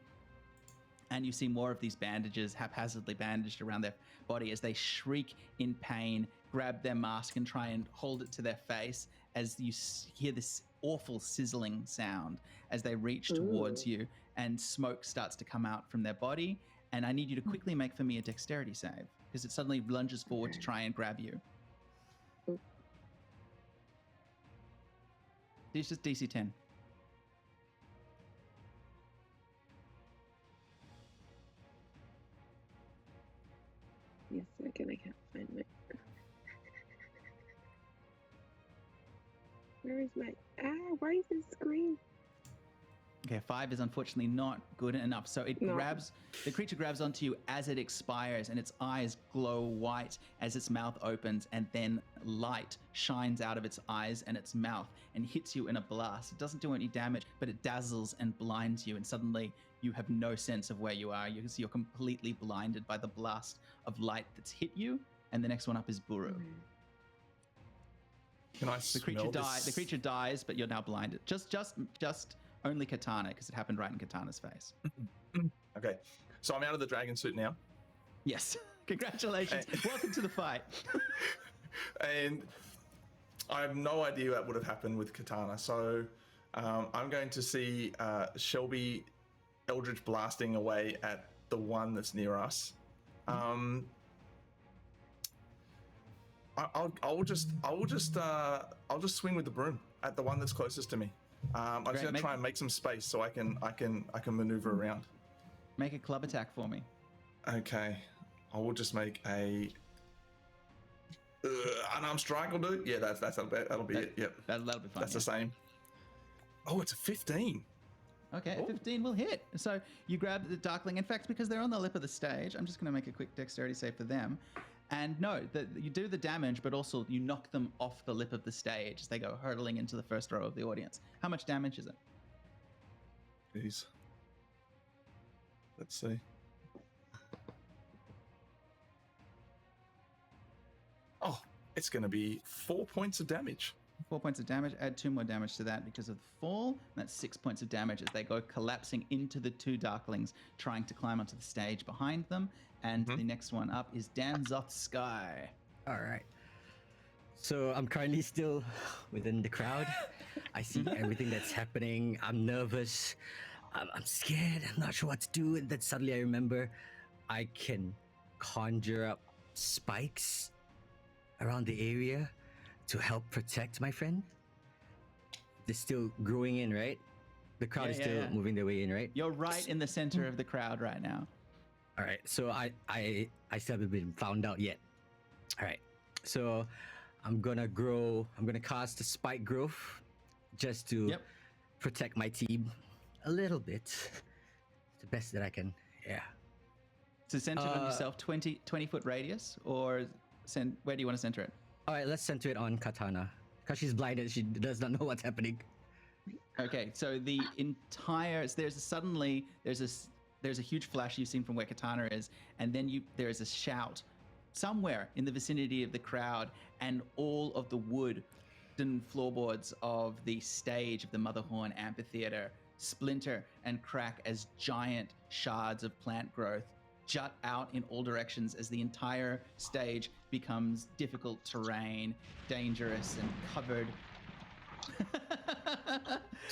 And you see more of these bandages haphazardly bandaged around their body as they shriek in pain, grab their mask and try and hold it to their face as you hear this awful sizzling sound as they reach towards Ooh. you, and smoke starts to come out from their body. And I need you to quickly make for me a dexterity save because it suddenly lunges forward to Okay. try and grab you. Ooh. It's just DC 10. Yes, second. I can't find my. Where is my? Why is this screen? Okay, 5 is unfortunately not good enough. So it No. the creature grabs onto you as it expires, and its eyes glow white as its mouth opens, and then light shines out of its eyes and its mouth and hits you in a blast. It doesn't do any damage, but it dazzles and blinds you, and suddenly you have no sense of where you are. You're completely blinded by the blast of light that's hit you, and the next one up is Buru. Okay. Can I The creature smell dies. this? The creature dies, but you're now blinded. Just only Katana, because it happened right in Katana's face. Okay, so I'm out of the dragon suit now, Yes. Congratulations. Welcome to the fight. and I have no idea what would have happened with Katana. So I'm going to see Shelby Eldritch blasting away at the one that's near us. I'll just swing with the broom at the one that's closest to me. I'm just Great, going to try and make some space so I can maneuver around. Make a club attack for me. Okay, I will just make a unarmed strike. Will do. Yeah, that'll be it. Yep, That'll be fine. that's the same. Oh, it's a 15. Okay, Oh. 15 will hit. So you grab the Darkling. In fact, because they're on the lip of the stage, I'm just going to make a quick dexterity save for them. And no, you do the damage, but also you knock them off the lip of the stage as they go hurtling into the first row of the audience. How much damage is it? Jeez. Let's see. Oh, it's going to be 4 points of damage. 4 points of damage. Add 2 more damage to that because of the fall. That's 6 points of damage as they go collapsing into the 2 Darklings trying to climb onto the stage behind them. And the next one up is Danzoth Sky. All right. So I'm currently still within the crowd. I see everything that's happening. I'm nervous. I'm scared. I'm not sure what to do. And then suddenly I remember I can conjure up spikes around the area to help protect my friend. They're still growing in, right? The crowd is still moving their way in, right? You're right in the center of the crowd right now. All right, so I still haven't been found out yet. All right, so I'm gonna cast the spike growth just to protect my team a little bit. It's the best that I can. Yeah. So center it on yourself, 20 foot radius, or where do you want to center it? All right, let's center it on Katana because she's blinded. She does not know what's happening. Okay, so the entire there's a huge flash you've seen from where Katana is, and then there is a shout somewhere in the vicinity of the crowd, and all of the wood and floorboards of the stage of the Motherhorn Amphitheater splinter and crack as giant shards of plant growth jut out in all directions as the entire stage becomes difficult terrain, dangerous, and covered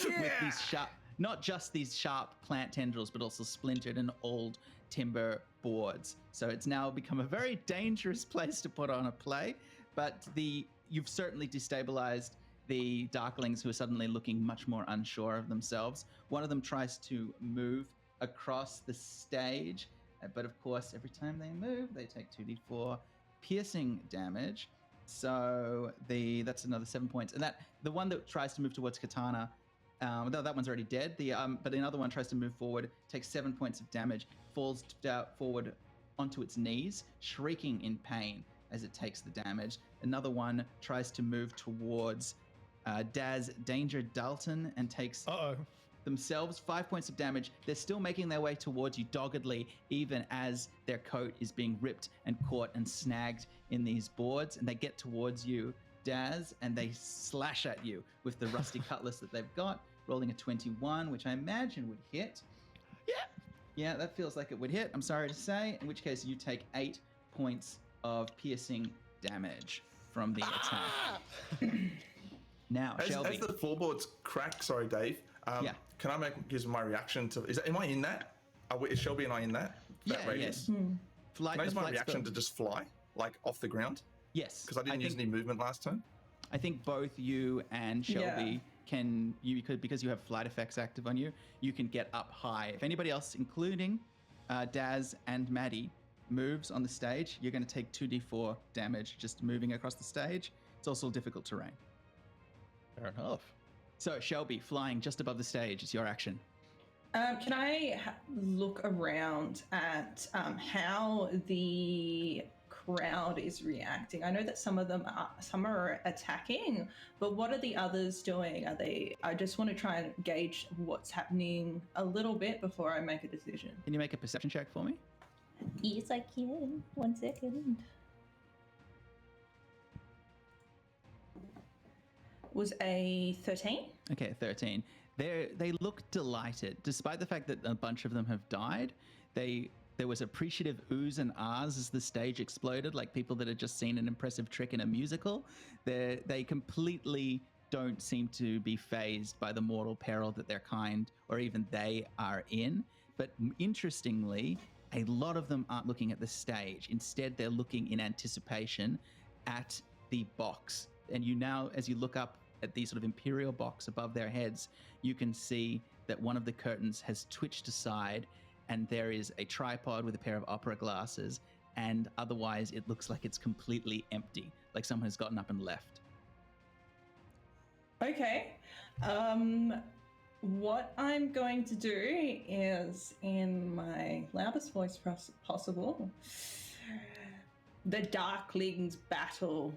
with these not just these sharp plant tendrils, but also splintered and old timber boards. So it's now become a very dangerous place to put on a play, but you've certainly destabilized the Darklings, who are suddenly looking much more unsure of themselves. One of them tries to move across the stage, but of course, every time they move, they take 2d4 piercing damage. So that's another 7 points. And the one that tries to move towards Katana No, that one's already dead. But another one tries to move forward, takes 7 points of damage, falls forward onto its knees, shrieking in pain as it takes the damage. Another one tries to move towards Daz Danger Dalton and takes themselves 5 points of damage. They're still making their way towards you doggedly, even as their coat is being ripped and caught and snagged in these boards. And they get towards you, Daz, and they slash at you with the rusty cutlass that they've got, rolling a 21, which I imagine would hit. Yeah, that feels like it would hit, I'm sorry to say, in which case you take 8 points of piercing damage from the attack. Now, Shelby. As the floorboards crack, sorry, Dave, can I give my reaction to, am I in that? Is Shelby and I in that radius? Yes. Can I use my reaction to just fly, like off the ground? Yes. Because I didn't use any movement last turn. I think both you and Shelby because you have flight effects active on you, you can get up high. If anybody else, including Daz and Maddie, moves on the stage, you're going to take 2d4 damage just moving across the stage. It's also difficult terrain. Fair enough. So, Shelby, flying just above the stage is your action. Can I look around at how the crowd is reacting? I know that some are attacking, but what are the others doing? I just want to try and gauge what's happening a little bit before I make a decision. Can you make a perception check for me? Yes, I can. 1 second. Was a 13. Okay, 13. They look delighted, despite the fact that a bunch of them have died. There was appreciative oohs and ahs as the stage exploded, like people that had just seen an impressive trick in a musical. They completely don't seem to be fazed by the mortal peril that their kind, or even they, are in. But interestingly, a lot of them aren't looking at the stage. Instead, they're looking in anticipation at the box. And you now, as you look up at the sort of imperial box above their heads, you can see that one of the curtains has twitched aside, and there is a tripod with a pair of opera glasses, and otherwise it looks like it's completely empty, like someone has gotten up and left. Okay. What I'm going to do is, in my loudest voice possible, the Darklings battle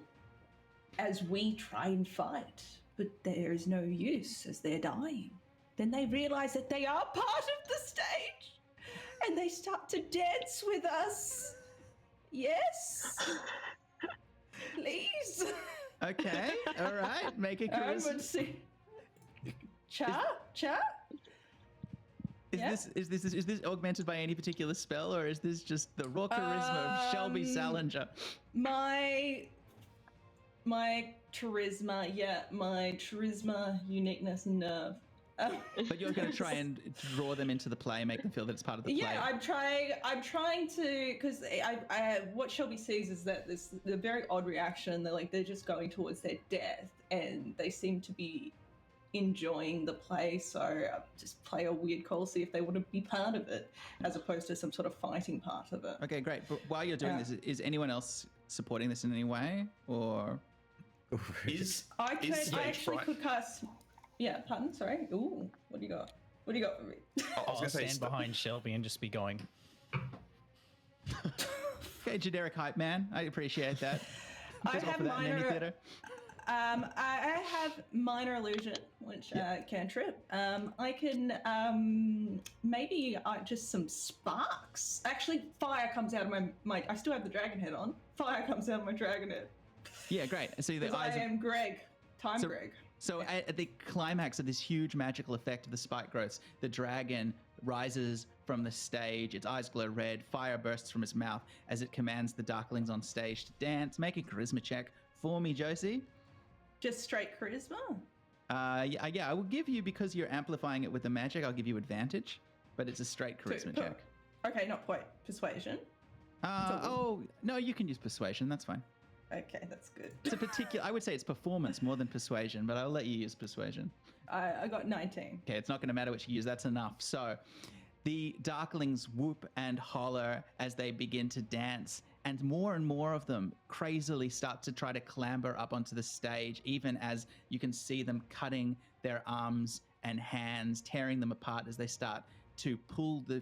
as we try and fight, but there is no use as they're dying. Then they realize that they are part of the stage, and they start to dance with us. Yes? Please? Okay, all right, make a charisma. Let's see. Cha? Is this augmented by any particular spell, or is this just the raw charisma of Shelby Salinger? My charisma, uniqueness, and nerve. But you're going to try and draw them into the play, make them feel that it's part of the play. Yeah, I'm trying to, because I what Shelby sees is that there's a very odd reaction. They're just going towards their death, and they seem to be enjoying the play. So I just play a weird call, see if they want to be part of it, as opposed to some sort of fighting part of it. Okay, great. But while you're doing this, is anyone else supporting this in any way, or? I actually could cast. Yeah, pardon. Sorry. Ooh, what do you got? What do you got for me? I'll stand behind Shelby and just be going. Okay, generic hype man. I appreciate that. I have minor illusion, which cantrip. I can maybe just some sparks. Actually, fire comes out of my. I still have the dragon head on. Fire comes out of my dragon head. Yeah, great. So the eyes. I am Greg. Greg. So at the climax of this huge magical effect of the spike growths, the dragon rises from the stage. Its eyes glow red. Fire bursts from its mouth as it commands the Darklings on stage to dance. Make a charisma check for me, Josie. Just straight charisma? Yeah, I will give you, because you're amplifying it with the magic, I'll give you advantage, but it's a straight charisma check. Okay, not quite persuasion. No, you can use persuasion. That's fine. Okay, that's good. It's a particular, I would say it's performance more than persuasion, but I'll let you use persuasion. I got 19. Okay, it's not going to matter what you use. That's enough. So the Darklings whoop and holler as they begin to dance, and more of them crazily start to try to clamber up onto the stage, even as you can see them cutting their arms and hands, tearing them apart as they start to pull the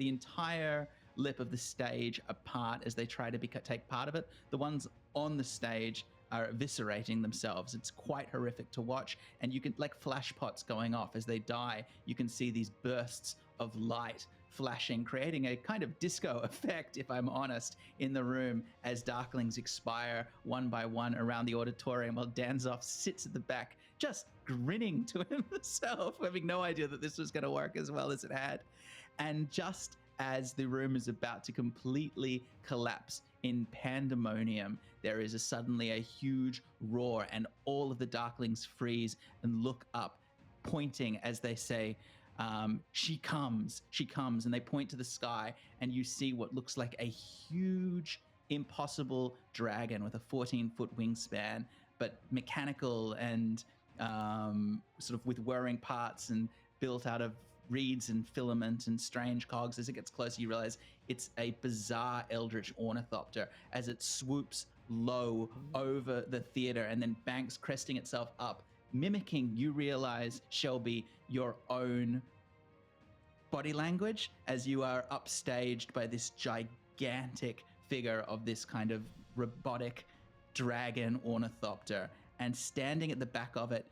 entire lip of the stage apart as they try to take part of it. The ones on the stage are eviscerating themselves. It's quite horrific to watch, and you can, like flash pots going off as they die, you can see these bursts of light flashing, creating a kind of disco effect, if I'm honest, in the room as Darklings expire one by one around the auditorium, while Danzoff sits at the back just grinning to himself, having no idea that this was going to work as well as it had. And just as the room is about to completely collapse in pandemonium, there is suddenly a huge roar, and all of the Darklings freeze and look up, pointing as they say, she comes, and they point to the sky, and you see what looks like a huge, impossible dragon with a 14-foot wingspan, but mechanical and sort of with whirring parts and built out of reeds and filament and strange cogs. As it gets closer, you realize it's a bizarre eldritch ornithopter as it swoops low over the theater and then banks, cresting itself up, mimicking, you realize, Shelby, your own body language as you are upstaged by this gigantic figure of this kind of robotic dragon ornithopter. And standing at the back of it,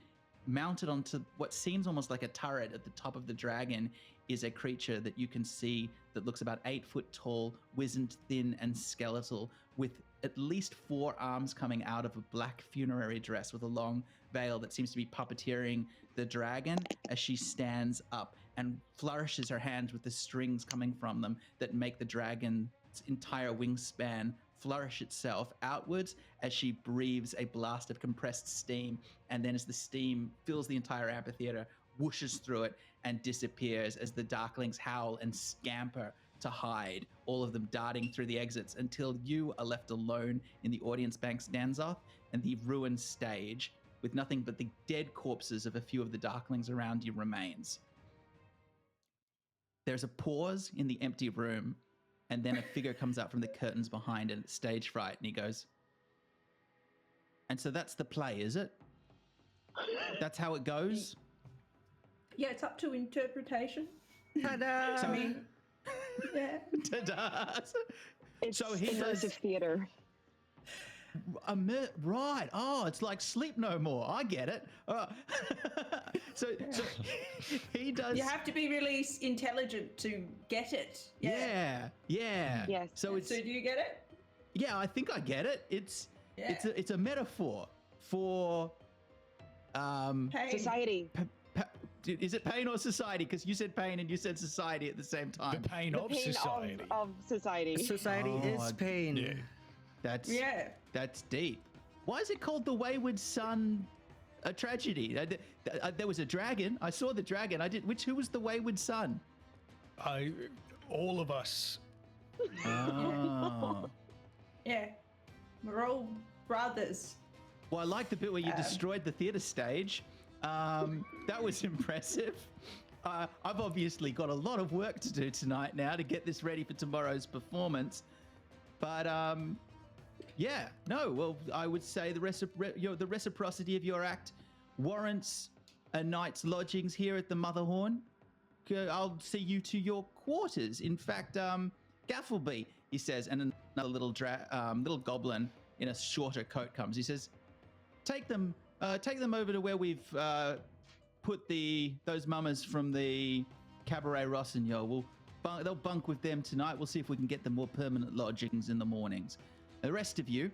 mounted onto what seems almost like a turret at the top of the dragon, is a creature that you can see that looks about 8 foot tall, wizened, thin, and skeletal, with at least 4 arms coming out of a black funerary dress with a long veil that seems to be puppeteering the dragon as she stands up and flourishes her hands with the strings coming from them that make the dragon's entire wingspan flourish itself outwards as she breathes a blast of compressed steam. And then as the steam fills the entire amphitheater, whooshes through it and disappears as the Darklings howl and scamper to hide, all of them darting through the exits until you are left alone in the audience banks, Danzoth, and the ruined stage with nothing but the dead corpses of a few of the Darklings around you remains. There's a pause in the empty room, and then a figure comes out from the curtains behind it, stage fright, and he goes, "And so that's the play, is it? That's how it goes?" Yeah, it's up to interpretation. Ta-da! I mean, yeah. Ta-da! It's So he immersive does- theater. Right. Oh, it's like Sleep No More. I get it. So he does. You have to be really intelligent to get it. Yeah. Yes. So it's So do you get it? yeah. I think I get it. It's Yeah. it's a metaphor for Pain. Society. is it pain or society? Because you said pain and you said society at the same time. The pain The of pain society. of society. Society is Oh, pain. Yeah. Yeah. That's deep. Why is it called The Wayward Son a tragedy? There was a dragon. I saw the dragon. Who was the Wayward Son? All of us. Oh. Yeah. We're all brothers. Well, I like the bit where you destroyed the theater stage. That was impressive. I've obviously got a lot of work to do tonight now to get this ready for tomorrow's performance. But yeah, no. Well, I would say the reciprocity of your act warrants a night's lodgings here at the Motherhorn. I'll see you to your quarters. In fact, Gaffleby, he says, and another little goblin in a shorter coat comes. He says, take them over to where we've put those mummers from the Cabaret Rossignol. They'll bunk with them tonight. We'll see if we can get them more permanent lodgings in the mornings. The rest of you,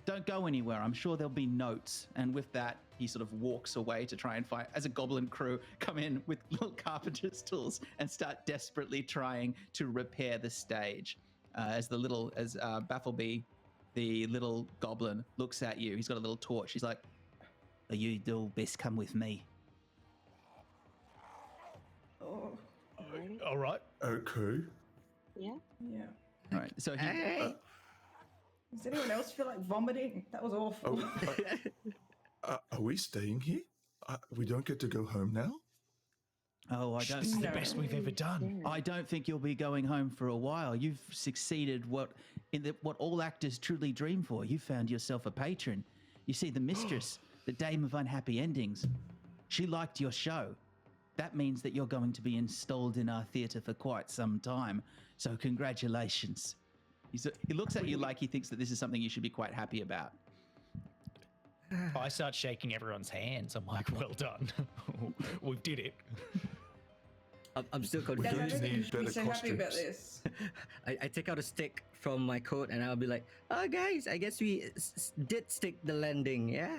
don't go anywhere. I'm sure there'll be notes. And with that, he sort of walks away to try and find, as a goblin crew come in with little carpenter's tools and start desperately trying to repair the stage. As Baffleby, the little goblin, looks at you. He's got a little torch. He's like, "You do best come with me." Oh, All right. Okay. Yeah. yeah. All right. So he. Hey. Does anyone else feel like vomiting? That was awful. Are we staying here? We don't get to go home now? Oh, I This is don't. the best we've ever done. I don't think you'll be going home for a while. You've succeeded what all actors truly dream for. You found yourself a patron. You see, the mistress, the dame of unhappy endings, She liked your show. That means that you're going to be installed in our theatre for quite some time. So congratulations. He looks at you like he thinks that this is something you should be quite happy about. I start shaking everyone's hands. I'm like, well done. We did it. I'm still Guys, I confused. don't think you need should be better so happy about costumes. this. I take out a stick from my coat and I'll be like, oh, guys, I guess we did stick the landing, yeah?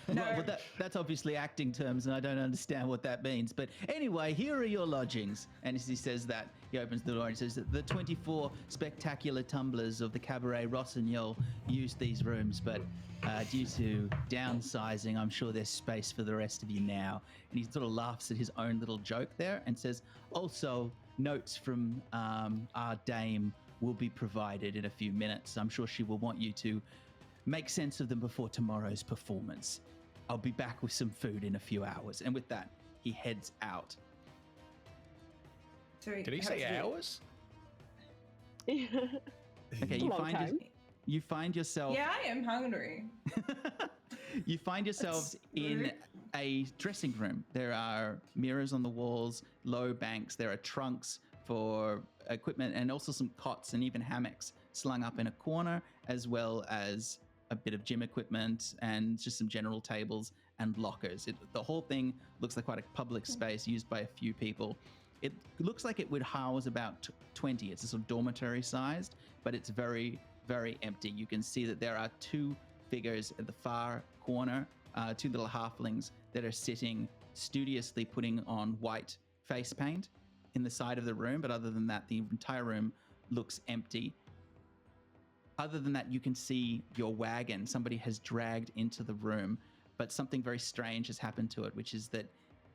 No. Well, that's obviously acting terms, and I don't understand what that means. But anyway, here are your lodgings. And as he says that, he opens the door and says that the 24 spectacular tumblers of the Cabaret Rossignol used these rooms, but due to downsizing, I'm sure there's space for the rest of you now. And he sort of laughs at his own little joke there and says, also, notes from our dame will be provided in a few minutes. I'm sure she will want you to make sense of them before tomorrow's performance. I'll be back with some food in a few hours. And with that, he heads out. So Did he have say to do- hours? Okay, a long time. you find yourself Yeah, I am hungry. you find yourselves That's in rude. a dressing room. There are mirrors on the walls, low banks, there are trunks for equipment, and also some cots and even hammocks slung up in a corner, as well as a bit of gym equipment and just some general tables and lockers. The whole thing looks like quite a public space used by a few people. It looks like it would house about 20. It's a sort of dormitory sized, but it's very, very empty. You can see that there are two figures at the far corner, two little halflings that are sitting studiously putting on white face paint in the side of the room. But other than that, the entire room looks empty. Other than that, you can see your wagon. Somebody has dragged into the room, but something very strange has happened to it, which is that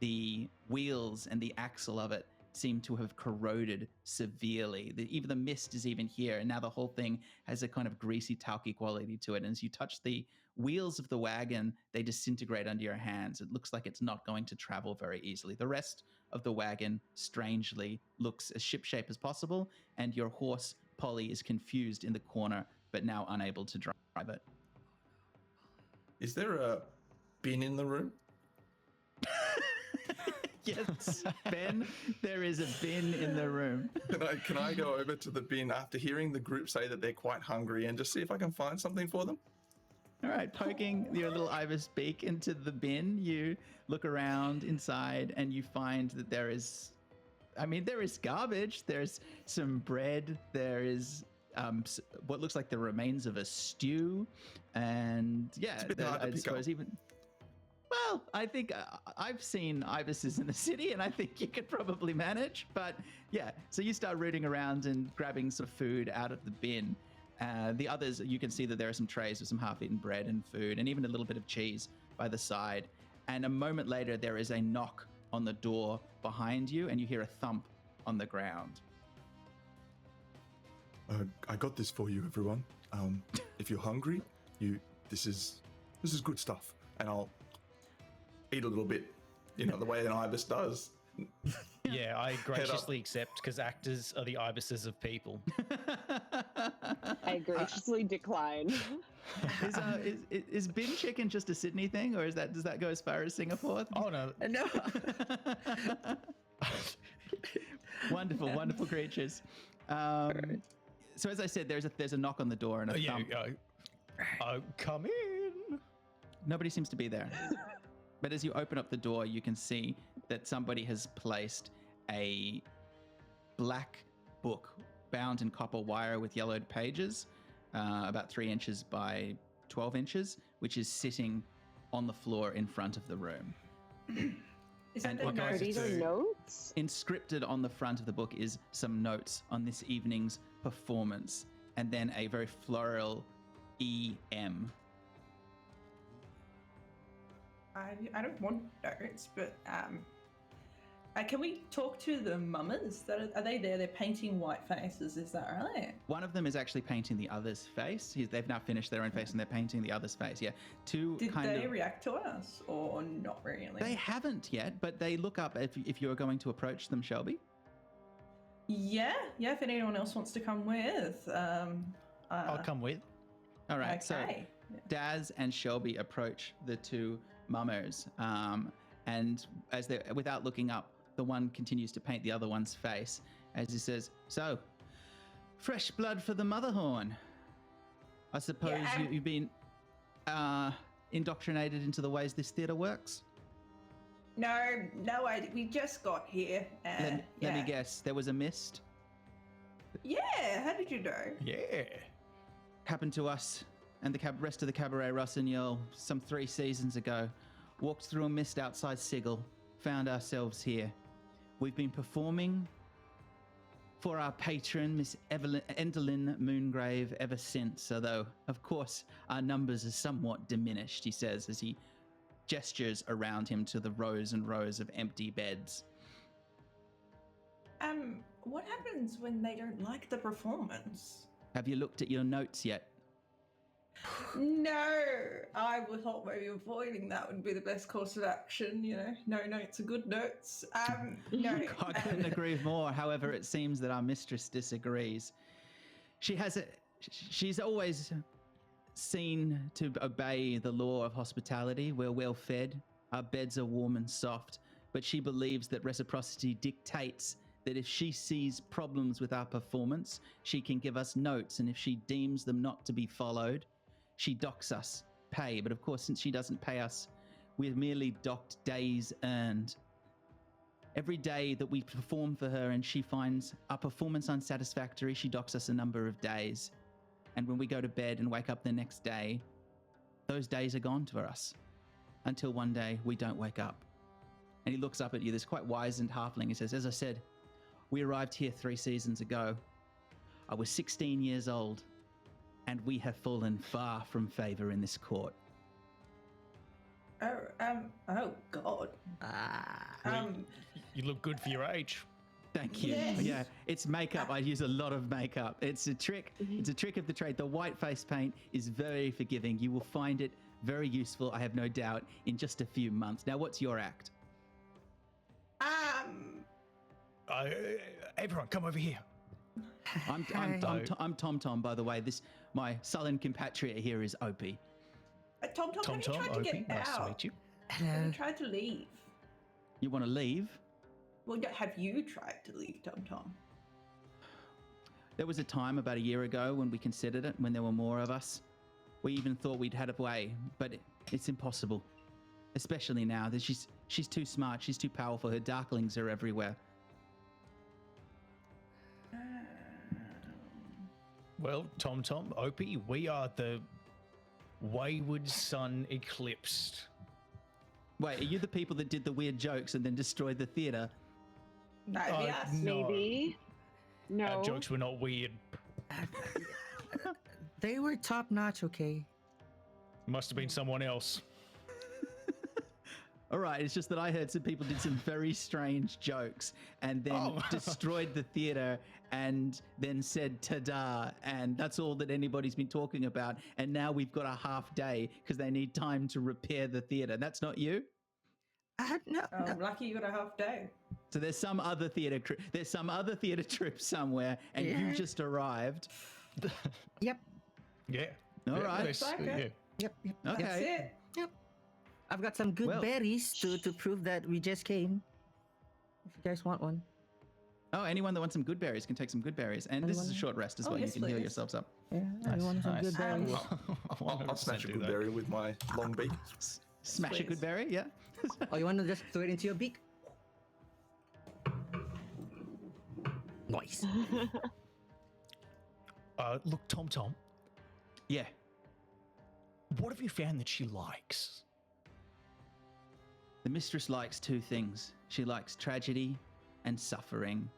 the wheels and the axle of it seem to have corroded severely. Even the mist is even here, and now the whole thing has a kind of greasy, talky quality to it. And as you touch the wheels of the wagon, they disintegrate under your hands. It looks like it's not going to travel very easily. The rest of the wagon, strangely, looks as shipshape as possible, and your horse, Polly, is confused in the corner, but now unable to drive it. Is there a bin in the room? Yes, Ben, there is a bin in the room. Can I go over to the bin after hearing the group say that they're quite hungry and just see if I can find something for them? All right, poking your little ibis beak into the bin, you look around inside and you find that there is garbage. There's some bread. There is what looks like the remains of a stew. And yeah, It's a bit hard to I pick suppose up. even... Well, I think I've seen ibises in the city, and I think you could probably manage. But yeah, so you start rooting around and grabbing sort of food out of the bin. The others, you can see that there are some trays with some half-eaten bread and food, and even a little bit of cheese by the side. And a moment later, there is a knock on the door behind you, and you hear a thump on the ground. I got this for you, everyone. If you're hungry, this is good stuff, and I'll eat a little bit, the way an ibis does. Yeah, I graciously accept because actors are the ibises of people. I graciously decline. Is bin chicken just a Sydney thing, or does that go as far as Singapore? Oh no, No. Wonderful, wonderful creatures. So as I said, there's a knock on the door and a yeah, thump. come in. Nobody seems to be there. But as you open up the door, you can see that somebody has placed a black book bound in copper wire with yellowed pages, about 3 inches by 12 inches, which is sitting on the floor in front of the room. Is that And the what Are goes these notes? are notes? Inscripted on the front of the book is some notes on this evening's performance, and then a very floral EM. I don't want notes, but can we talk to the mummers? Are they there? They're painting white faces, is that right? One of them is actually painting the other's face. They've now finished their own face and they're painting the other's face. Yeah, Did they react to us or not really? They haven't yet, but they look up if you're going to approach them, Shelby. Yeah, if anyone else wants to come with. I'll come with. All right, Okay. so Daz and Shelby approach the two mummers. And as they, without looking up, the one continues to paint the other one's face as he says, "So, fresh blood for the Motherhorn. I suppose you've been indoctrinated into the ways this theatre works?" No, we just got here. Let me guess, there was a mist? Yeah, how did you know? Yeah. Happened to us and the rest of the Cabaret Rossignol some 3 seasons ago. Walked through a mist outside Sigil, found ourselves here. We've been performing for our patron, Miss Endelyn Moongrave, ever since, although, of course, our numbers are somewhat diminished, he says, as he gestures around him to the rows and rows of empty beds. What happens when they don't like the performance? Have you looked at your notes yet? No, I would thought maybe avoiding that would be the best course of action. You know, no notes are good notes. No. I couldn't agree more. However, it seems that our mistress disagrees. She's always seen to obey the law of hospitality. We're well fed. Our beds are warm and soft. But she believes that reciprocity dictates that if she sees problems with our performance, she can give us notes. And if she deems them not to be followed, she docks us pay. But of course, since she doesn't pay us, we're merely docked days earned. Every day that we perform for her and she finds our performance unsatisfactory, she docks us a number of days. And when we go to bed and wake up the next day, those days are gone for us. Until one day we don't wake up. And he looks up at you, this quite wizened halfling. He says, "As I said, we arrived here 3 seasons ago. I was 16 years old. And we have fallen far from favor in this court." Oh God. You look good for your age. Thank you. Yes. Yeah, it's makeup. I use a lot of makeup. It's a trick. It's a trick of the trade. The white face paint is very forgiving. You will find it very useful, I have no doubt, in just a few months. Now, what's your act? Everyone, come over here. I'm Tom Tom, by the way. My sullen compatriot here is Opie. Tom, have you tried to get nice to out? meet you. Have you tried to leave? You want to leave? Well, have you tried to leave, Tom? There was a time about a year ago when we considered it, when there were more of us. We even thought we'd had a way, but it's impossible. Especially now that she's too smart, she's too powerful, her darklings are everywhere. Well, Tom, Opie, we are the Wayward Sun Eclipsed. Wait, are you the people that did the weird jokes and then destroyed the theater? Yes. No. Maybe. No. Our jokes were not weird. They were top notch, okay? Must have been someone else. All right, it's just that I heard some people did some very strange jokes and then destroyed the theater and then said ta-da, and that's all that anybody's been talking about. And now we've got a half day because they need time to repair the theater. That's not you? No. I'm lucky you got a half day. So there's some other theater trip somewhere, and you just arrived. Yep. Yeah. All right. Yes, Like it. Yep. Okay. That's it. Yep. I've got some good berries to prove that we just came. If you guys want one. Oh, anyone that wants some good berries can take some good berries. And this is a short rest as well. yes, You can heal please. yourselves up. Yeah, I want some nice. good berries. I'll smash a good berry with my long beak. Smash a Please. good berry, yeah. Oh, you want to just throw it into your beak? Nice. Look, Tom, Yeah. what have you found that she likes? The mistress likes 2 things. She likes tragedy and suffering.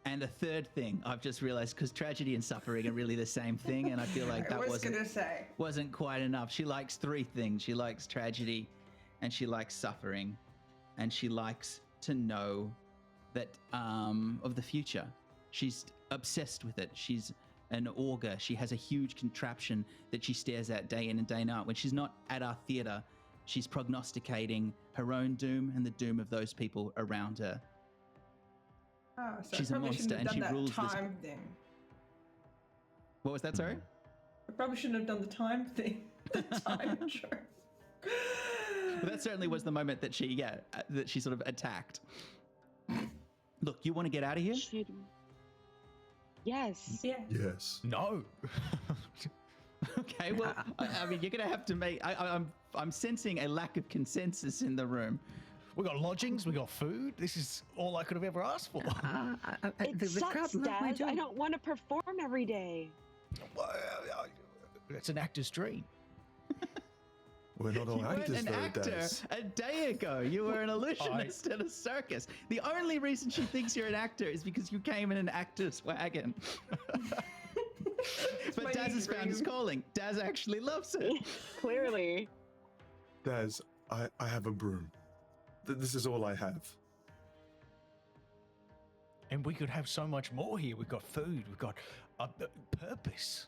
And a third thing I've just realized, because tragedy and suffering are really the same thing, and I feel like I that was gonna say. wasn't quite enough. She likes 3 things. She likes tragedy, and she likes suffering, and she likes to know that of the future. She's obsessed with it. She's an augur. She has a huge contraption that she stares at day in and day out. When she's not at our theater, she's prognosticating her own doom and the doom of those people around her. Oh, so She's I a probably monster shouldn't and have she done that rules this- time thing. What was that, sorry? I probably shouldn't have done the time thing. The time joke. But that certainly was the moment that she sort of attacked. Look, you want to get out of here? Yes. Yeah. Yes. No. Okay, well, I mean, you're going to have to make... I'm sensing a lack of consensus in the room. We got lodgings, we got food. This is all I could have ever asked for. It the sucks, crowd love my Dad. joke. I don't want to perform every day. It's an actor's dream. We're not all You weren't actors an though, actor Daz. a day ago. You were an illusionist at a circus. The only reason she thinks you're an actor is because you came in an actor's wagon. But my Daz has found his dream. calling. Daz actually loves it. Clearly. Daz, I have a broom. This is all I have. And we could have so much more here. We've got food, we've got a purpose.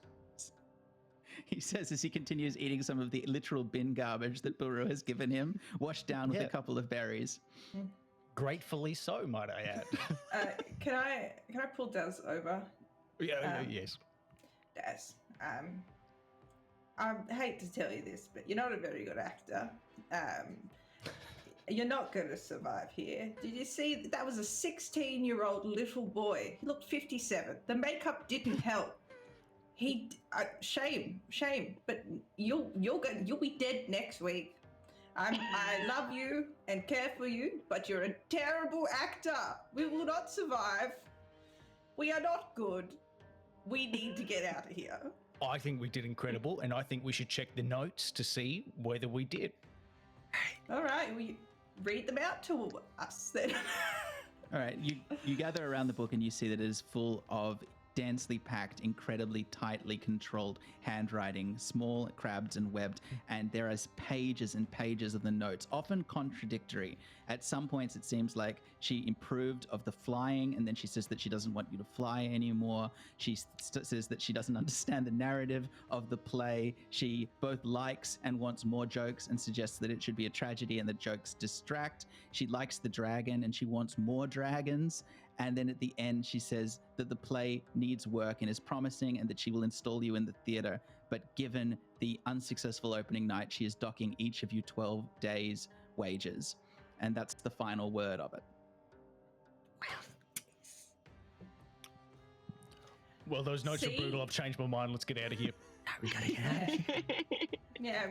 He says as he continues eating some of the literal bin garbage that Buru has given him, washed down with a Yeah. couple of berries. Gratefully so, might I add. Can I pull Daz over? Yes. Daz, I hate to tell you this, but you're not a very good actor. You're not going to survive here. Did you see that was a 16-year-old little boy? He looked 57. The makeup didn't help. Shame. But you'll be dead next week. I love you and care for you, but you're a terrible actor. We will not survive. We are not good. We need to get out of here. I think we did incredible, and I think we should check the notes to see whether we did. All right, we read them out to us then. All right, you gather around the book and you see that it is full of densely packed, incredibly tightly controlled handwriting, small, crabbed, and webbed, and there are pages and pages of the notes, often contradictory. At some points, it seems like she improved of the flying, and then she says that she doesn't want you to fly anymore. She says that she doesn't understand the narrative of the play. She both likes and wants more jokes and suggests that it should be a tragedy and the jokes distract. She likes the dragon and she wants more dragons. And then at the end, she says that the play needs work and is promising and that she will install you in the theater. But given the unsuccessful opening night, she is docking each of you 12 days' wages. And that's the final word of it. Well, those notes See? are brutal. I've changed my mind. Let's get out of here. We gotta get out of here. Yeah,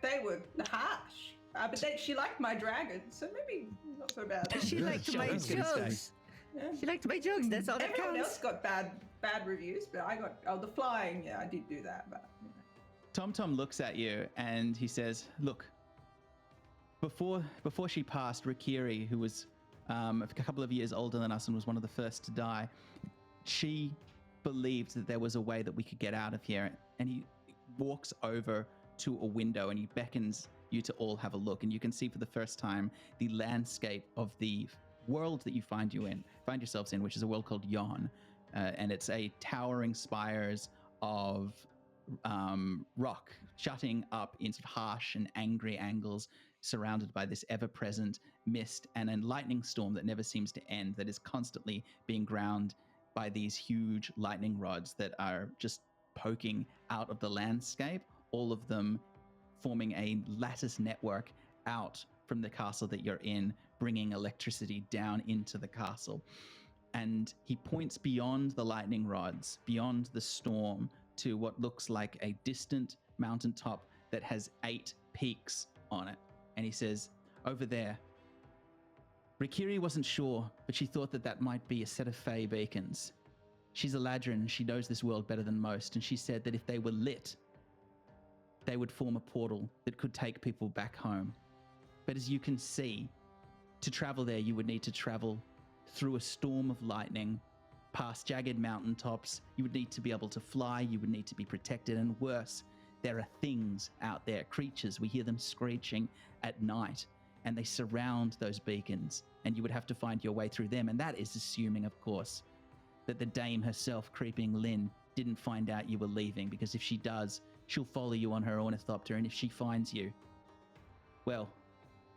they were harsh. But she liked my dragon, so maybe not so bad. She liked Sure, my it's gonna stay. jokes. She liked my jokes. That's all that Everyone counts. else got bad reviews, but I got the flying. Yeah, I did do that, but. Tom looks at you and he says, look, before she passed, Rikiri, who was a couple of years older than us and was one of the first to die, she believed that there was a way that we could get out of here. And he walks over to a window and he beckons you to all have a look. And you can see for the first time the landscape of the world that you find yourselves in, which is a world called Yon. And it's a towering spires of rock jutting up in sort of harsh and angry angles, surrounded by this ever-present mist and a lightning storm that never seems to end, that is constantly being ground by these huge lightning rods that are just poking out of the landscape, all of them forming a lattice network out from the castle that you're in, bringing electricity down into the castle. And he points beyond the lightning rods, beyond the storm, to what looks like a distant mountaintop that has 8 peaks on it. And he says, over there, Rikiri wasn't sure, but she thought that that might be a set of Fey beacons. She's a Ladrin and she knows this world better than most, and she said that if they were lit, they would form a portal that could take people back home. But as you can see, to travel there, you would need to travel through a storm of lightning, past jagged mountaintops. You would need to be able to fly. You would need to be protected. And worse, there are things out there, creatures. We hear them screeching at night, and they surround those beacons, and you would have to find your way through them. And that is assuming, of course, that the dame herself, Creeping Lynn, didn't find out you were leaving, because if she does, she'll follow you on her ornithopter, and if she finds you, well,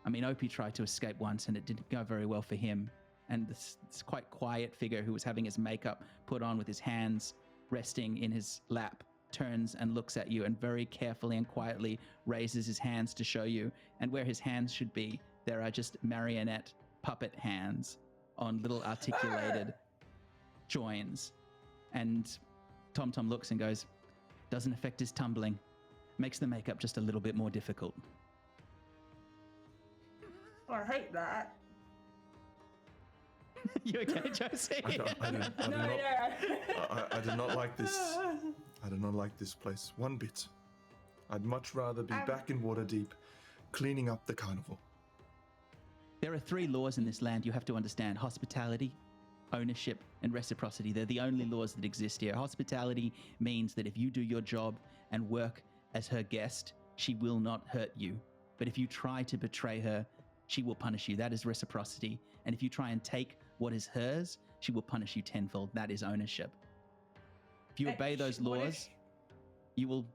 I mean, Opie tried to escape once, and it didn't go very well for him. And this quite quiet figure who was having his makeup put on with his hands resting in his lap turns and looks at you and very carefully and quietly raises his hands to show you. And where his hands should be, there are just marionette puppet hands on little articulated joins. And Tom Tom looks and goes, doesn't affect his tumbling. Makes the makeup just a little bit more difficult. I hate that. You okay, Josie? I do not like this. I do not like this place one bit. I'd much rather be back in Waterdeep, cleaning up the carnival. There are 3 laws in this land you have to understand: hospitality, ownership, and reciprocity. They're the only laws that exist here. Hospitality means that if you do your job and work as her guest, she will not hurt you. But if you try to betray her, she will punish you. That is reciprocity. And if you try and take what is hers, she will punish you tenfold. That is ownership. If you obey those laws, you will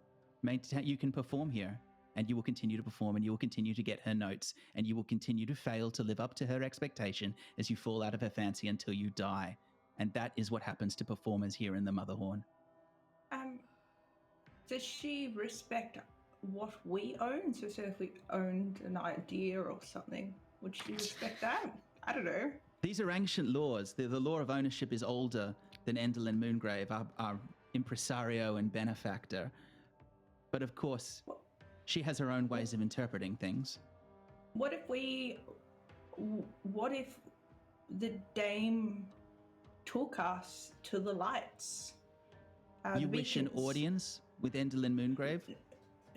maintain, you can perform here, and you will continue to perform, and you will continue to get her notes, and you will continue to fail to live up to her expectation as you fall out of her fancy until you die. And that is what happens to performers here in the Motherhorn. Does she respect what we own? So if we owned an idea or something, would she respect that? I don't know. These are ancient laws. The law of ownership is older than Endelyn Moongrave, our impresario and benefactor. But of course, she has her own ways of interpreting things. What if the dame took us to the lights? You wish an audience with Endelyn Moongrave?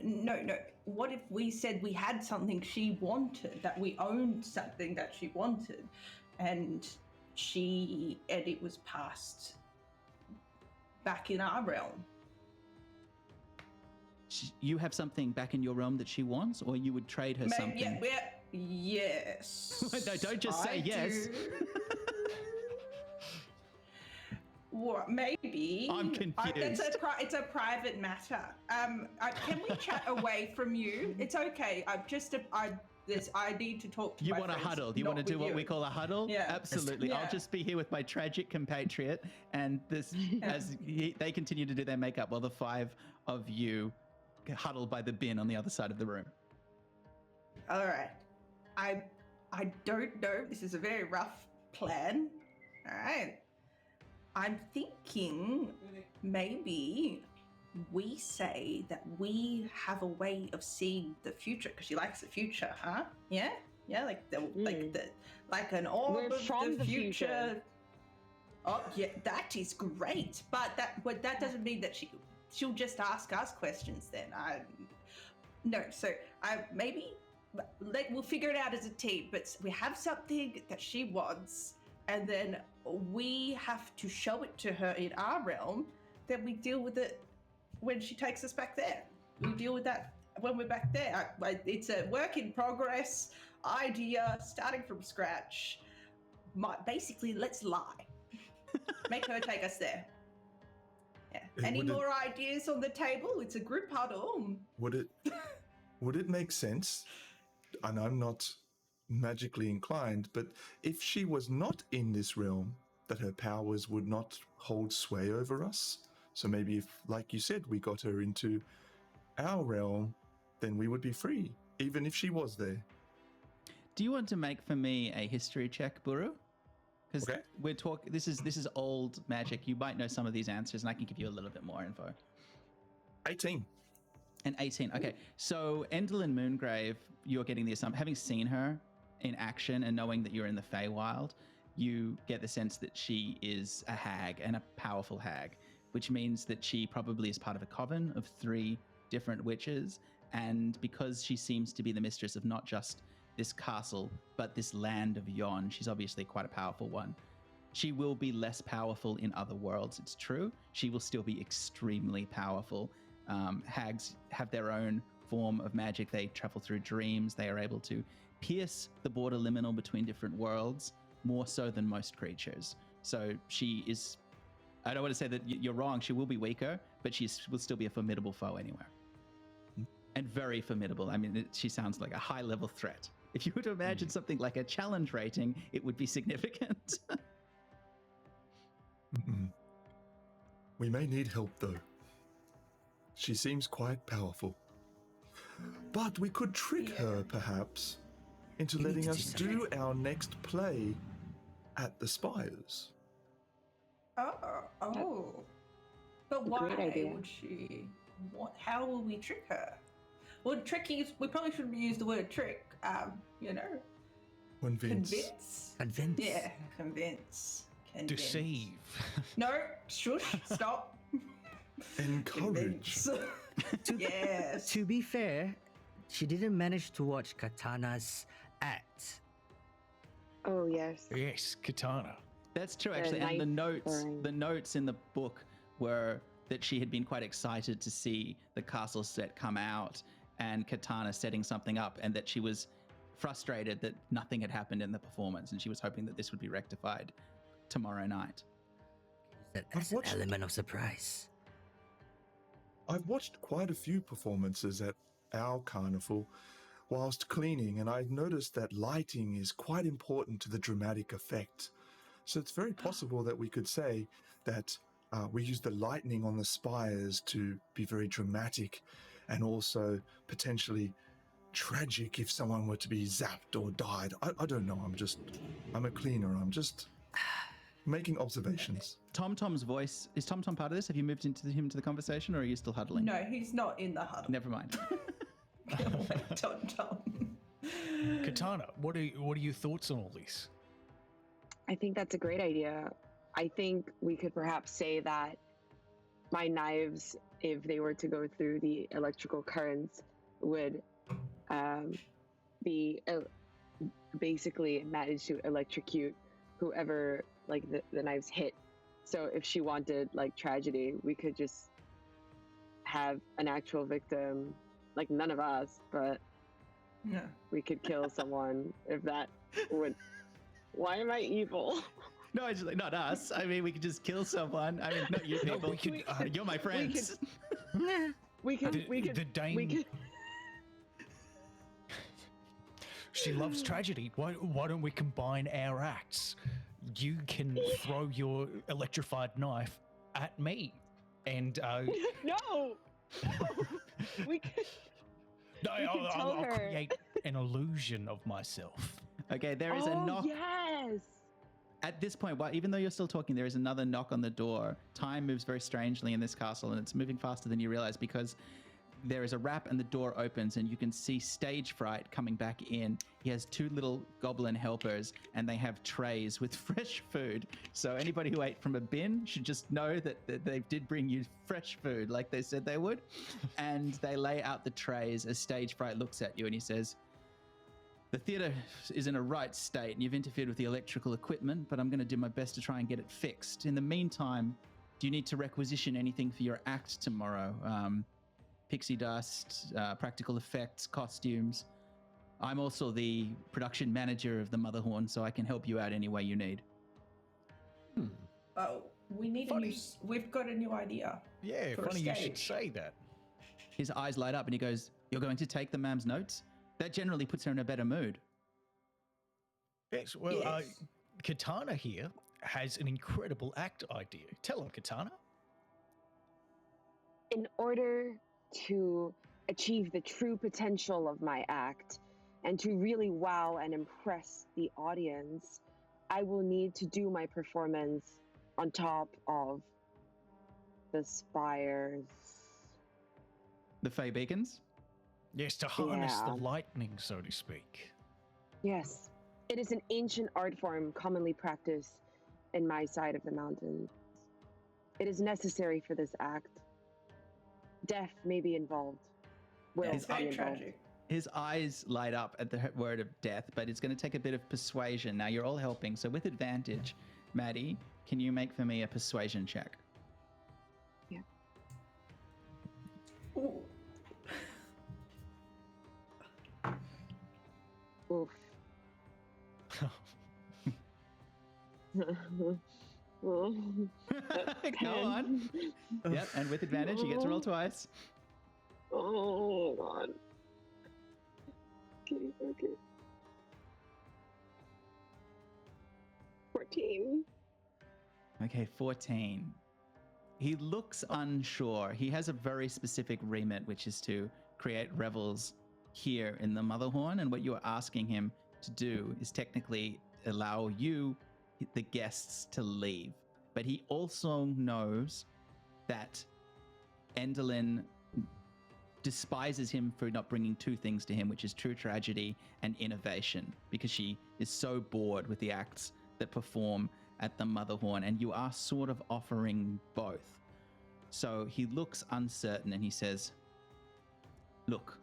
No. What if we said we had something she wanted, that we owned something that she wanted, and it was passed back in our realm? You have something back in your realm that she wants, or you would trade her something? Yes. No, don't just say yes. What, maybe. I'm confused. It's a private matter. Can we chat away from you? It's okay. I need to talk to you my want friends, a huddle? You want to do what we call a huddle? Yeah. Absolutely. Yeah. I'll just be here with my tragic compatriot, and they continue to do their makeup while the 5 of you huddle by the bin on the other side of the room. All right. I don't know. This is a very rough plan. All right. I'm thinking maybe we say that we have a way of seeing the future, because she likes the future, huh? Yeah, like an orb of the future. Oh, yeah, that is great. But that doesn't mean that she'll just ask us questions. Then maybe we'll figure it out as a team. But we have something that she wants, and then we have to show it to her in our realm. Then we deal with it when she takes us back there. We deal with that when we're back there. It's a work in progress idea, starting from scratch. Basically, let's lie. Make her take us there. Yeah. Any more ideas on the table? It's a group huddle. Would it make sense? And I'm not magically inclined, but if she was not in this realm, that her powers would not hold sway over us. So maybe if, like you said, we got her into our realm, then we would be free, even if she was there. Do you want to make for me a history check, Buru? Because we're talking. This is old magic. You might know some of these answers, and I can give you a little bit more info. 18. An 18. Okay, so Endelyn Moongrave, you're getting the assumption, having seen her in action and knowing that you're in the Feywild, you get the sense that she is a hag, and a powerful hag, which means that she probably is part of a coven of 3 different witches. And because she seems to be the mistress of not just this castle, but this land of Yon, she's obviously quite a powerful one. She will be less powerful in other worlds, it's true. She will still be extremely powerful. Hags have their own form of magic. They travel through dreams. They are able to pierce the border liminal between different worlds more so than most creatures. So she is, I don't want to say that you're wrong, she will be weaker, but she will still be a formidable foe anywhere. And very formidable. I mean, she sounds like a high-level threat. If you were to imagine something like a challenge rating, it would be significant. We may need help, though. She seems quite powerful. But we could trick her, perhaps, into We need letting to do us do our next play at the Spires. Oh. But a why great idea. would she? How will we trick her? Well, tricky is. We probably shouldn't use the word trick. Convince. Convince. Yeah, convince. Deceive. No, shush, stop. Encourage. Convince. Yes. To be fair, she didn't manage to watch Katana's act. Oh yes. Yes, Katana. That's true, The actually. And knife the notes in the book were that she had been quite excited to see the castle set come out and Katana setting something up, and that she was frustrated that nothing had happened in the performance, and she was hoping that this would be rectified tomorrow night. That's an element of surprise. I've watched quite a few performances at our carnival whilst cleaning, and I've noticed that lighting is quite important to the dramatic effect. So it's very possible that we could say that we use the lightning on the spires to be very dramatic and also potentially tragic if someone were to be zapped or died. I don't know. I'm a cleaner. I'm just making observations. TomTom's voice, is TomTom part of this? Have you moved into the conversation, or are you still huddling? No, he's not in the huddle. Never mind. Tom. Katana, what are your thoughts on all this? I think that's a great idea. I think we could perhaps say that my knives, if they were to go through the electrical currents, would be basically manage to electrocute whoever like the knives hit. So if she wanted like tragedy, we could just have an actual victim, like none of us, but No. we could kill someone if that would. Why am I evil? No, it's like, not us. I mean, we could just kill someone. I mean, not you No, people. we could- You're my friends. We could. The Dane. She loves tragedy. Why don't we combine our acts? You can throw your electrified knife at me, and No. We could. no, can tell I'll her. create an illusion of myself. Okay, there is a knock. Yes. At this point, even though you're still talking, there is another knock on the door. Time moves very strangely in this castle, and it's moving faster than you realize, because there is a rap and the door opens and you can see Stage Fright coming back in. He has two little goblin helpers and they have trays with fresh food. So anybody who ate from a bin should just know that they did bring you fresh food like they said they would. And they lay out the trays as Stage Fright looks at you and he says, "The theatre is in a right state and you've interfered with the electrical equipment, but I'm going to do my best to try and get it fixed. In the meantime, do you need to requisition anything for your act tomorrow? Pixie dust, practical effects, costumes. I'm also the production manager of the Motherhorn, so I can help you out any way you need." Oh, we need a new. We've got a new idea. Yeah, For a funny you should stage. say that. His eyes light up and he goes, "You're going to take the ma'am's notes? That generally puts her in a better mood." Yes, well, Yes. Katana here has an incredible act idea. Tell him, Katana. In order to achieve the true potential of my act and to really wow and impress the audience, I will need to do my performance on top of the spires. The Fey Beacons? Yes, to harness Yeah. the lightning, so to speak. Yes, it is an ancient art form commonly practiced in my side of the mountains. It is necessary for this act. Death may be involved. Will It's be very involved. tragic. His eyes light up at the word of death, but it's going to take a bit of persuasion. Now, you're all helping, so with advantage, Maddie, can you make for me a persuasion check? Ooh. Oof. Go on. Yep, and with advantage, you get to roll twice. Oh God. Okay. 14. Okay, 14. He looks unsure. He has a very specific remit, which is to create revels here in the Motherhorn. And what you are asking him to do is technically allow you, the guests, to leave. But he also knows that Endelyn despises him for not bringing two things to him, which is true tragedy and innovation, because she is so bored with the acts that perform at the Motherhorn, and you are sort of offering both. So he looks uncertain and he says, look,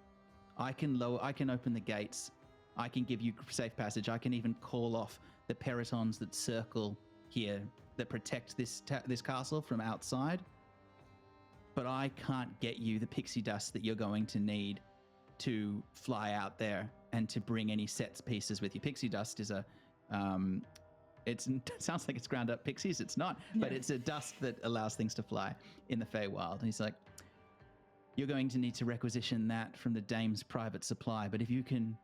I can open the gates. I can give you safe passage. I can even call off the peritons that circle here that protect this castle from outside. But I can't get you the pixie dust that you're going to need to fly out there and to bring any sets pieces with you. Pixie dust is it sounds like it's ground up pixies. It's not, but it's a dust that allows things to fly in the Feywild. And he's like, you're going to need to requisition that from the dame's private supply. But if you can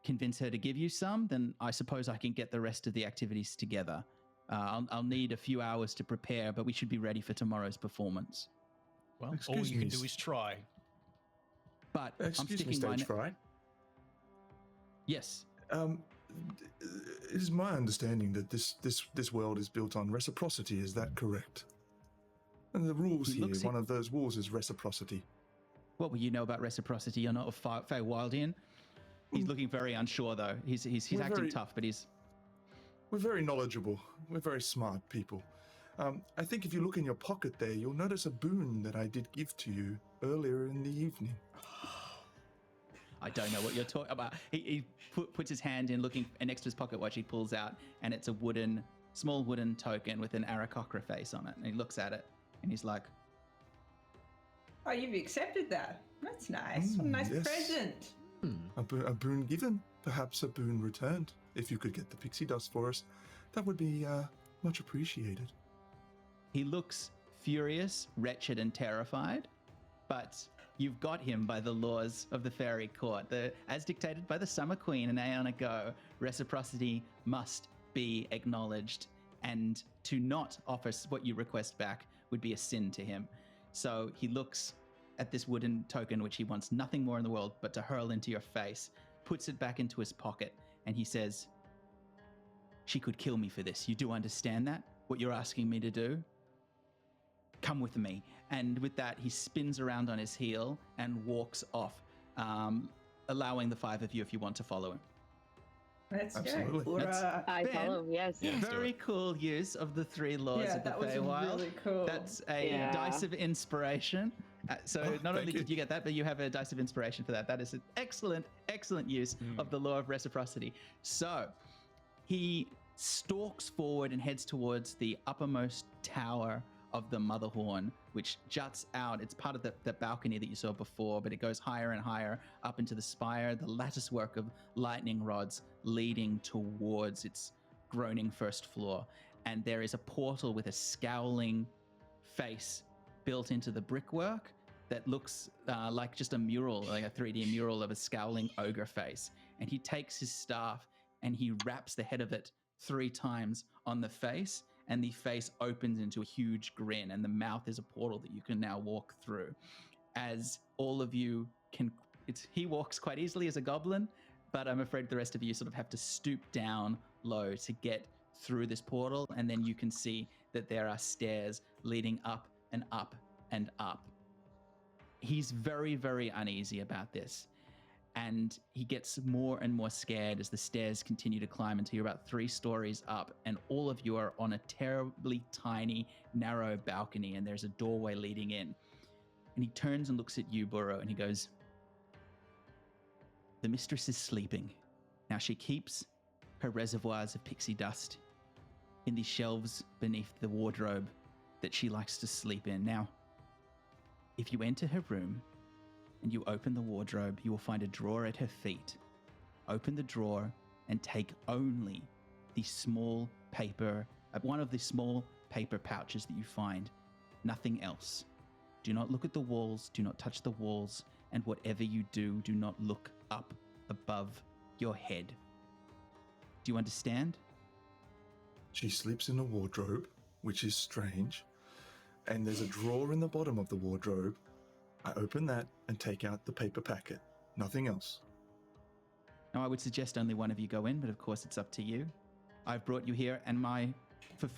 convince her to give you some, then I suppose I can get the rest of the activities together. I'll need a few hours to prepare, but we should be ready for tomorrow's performance. Well, Excuse all you me, can do is try. But I'm Excuse me, sticking stage fright. Yes. It is my understanding that this world is built on reciprocity. Is that correct? And the rules here, one of those rules is reciprocity. What will you know about reciprocity? You're not a Feywildian. He's looking very unsure, though. He's acting tough, but We're very knowledgeable. We're very smart people. I think if you look in your pocket there, you'll notice a boon that I did give to you earlier in the evening. I don't know what you're talking about. He puts his hand in, looking, and next to his pocket watch, he pulls out, and it's a small wooden token with an Aarakocra face on it. And he looks at it, and he's like, Oh, you've accepted that. That's nice. What a nice yes. present. A boon given, perhaps a boon returned. If you could get the pixie dust for us, that would be much appreciated. He looks furious, wretched, and terrified, but you've got him by the laws of the fairy court. As dictated by the Summer Queen an aeon ago, reciprocity must be acknowledged, and to not offer what you request back would be a sin to him. So he looks at this wooden token, which he wants nothing more in the world but to hurl into your face, puts it back into his pocket, and he says, she could kill me for this. You do understand that? What you're asking me to do? Come with me. And with that, he spins around on his heel and walks off, allowing the five of you, if you want to follow him. Let's Absolutely. go. Hurrah. I Ben, follow, yes. Yeah. Let's do Very cool use of the three laws Yeah, of the that was Feywild. really cool. That's a Yeah. dice of inspiration. So not only thank you. did you get that, but you have a dice of inspiration for that. That is an excellent, excellent use of the law of reciprocity. So he stalks forward and heads towards the uppermost tower of the Motherhorn, which juts out. It's part of the balcony that you saw before, but it goes higher and higher up into the spire, the lattice work of lightning rods leading towards its groaning first floor. And there is a portal with a scowling face built into the brickwork that looks like just a mural, like a 3D mural of a scowling ogre face. And he takes his staff and he wraps the head of it 3 times on the face, and the face opens into a huge grin, and the mouth is a portal that you can now walk through. As all of you can, he walks quite easily as a goblin, but I'm afraid the rest of you sort of have to stoop down low to get through this portal, and then you can see that there are stairs leading up and up and up. He's very, very uneasy about this, and he gets more and more scared as the stairs continue to climb until you're about 3 stories up, and all of you are on a terribly tiny, narrow balcony, and there's a doorway leading in. And he turns and looks at you, Burrow, and he goes, the mistress is sleeping. Now she keeps her reservoirs of pixie dust in the shelves beneath the wardrobe that she likes to sleep in. Now, if you enter her room and you open the wardrobe, you will find a drawer at her feet. Open the drawer and take only the small paper, one of the small paper pouches that you find. Nothing else. Do not look at the walls, do not touch the walls, and whatever you do, do not look up above your head. Do you understand? She sleeps in a wardrobe, which is strange. and there's a drawer in the bottom of the wardrobe. I open that and take out the paper packet. Nothing else. Now, I would suggest only one of you go in, but of course it's up to you. I've brought you here, and I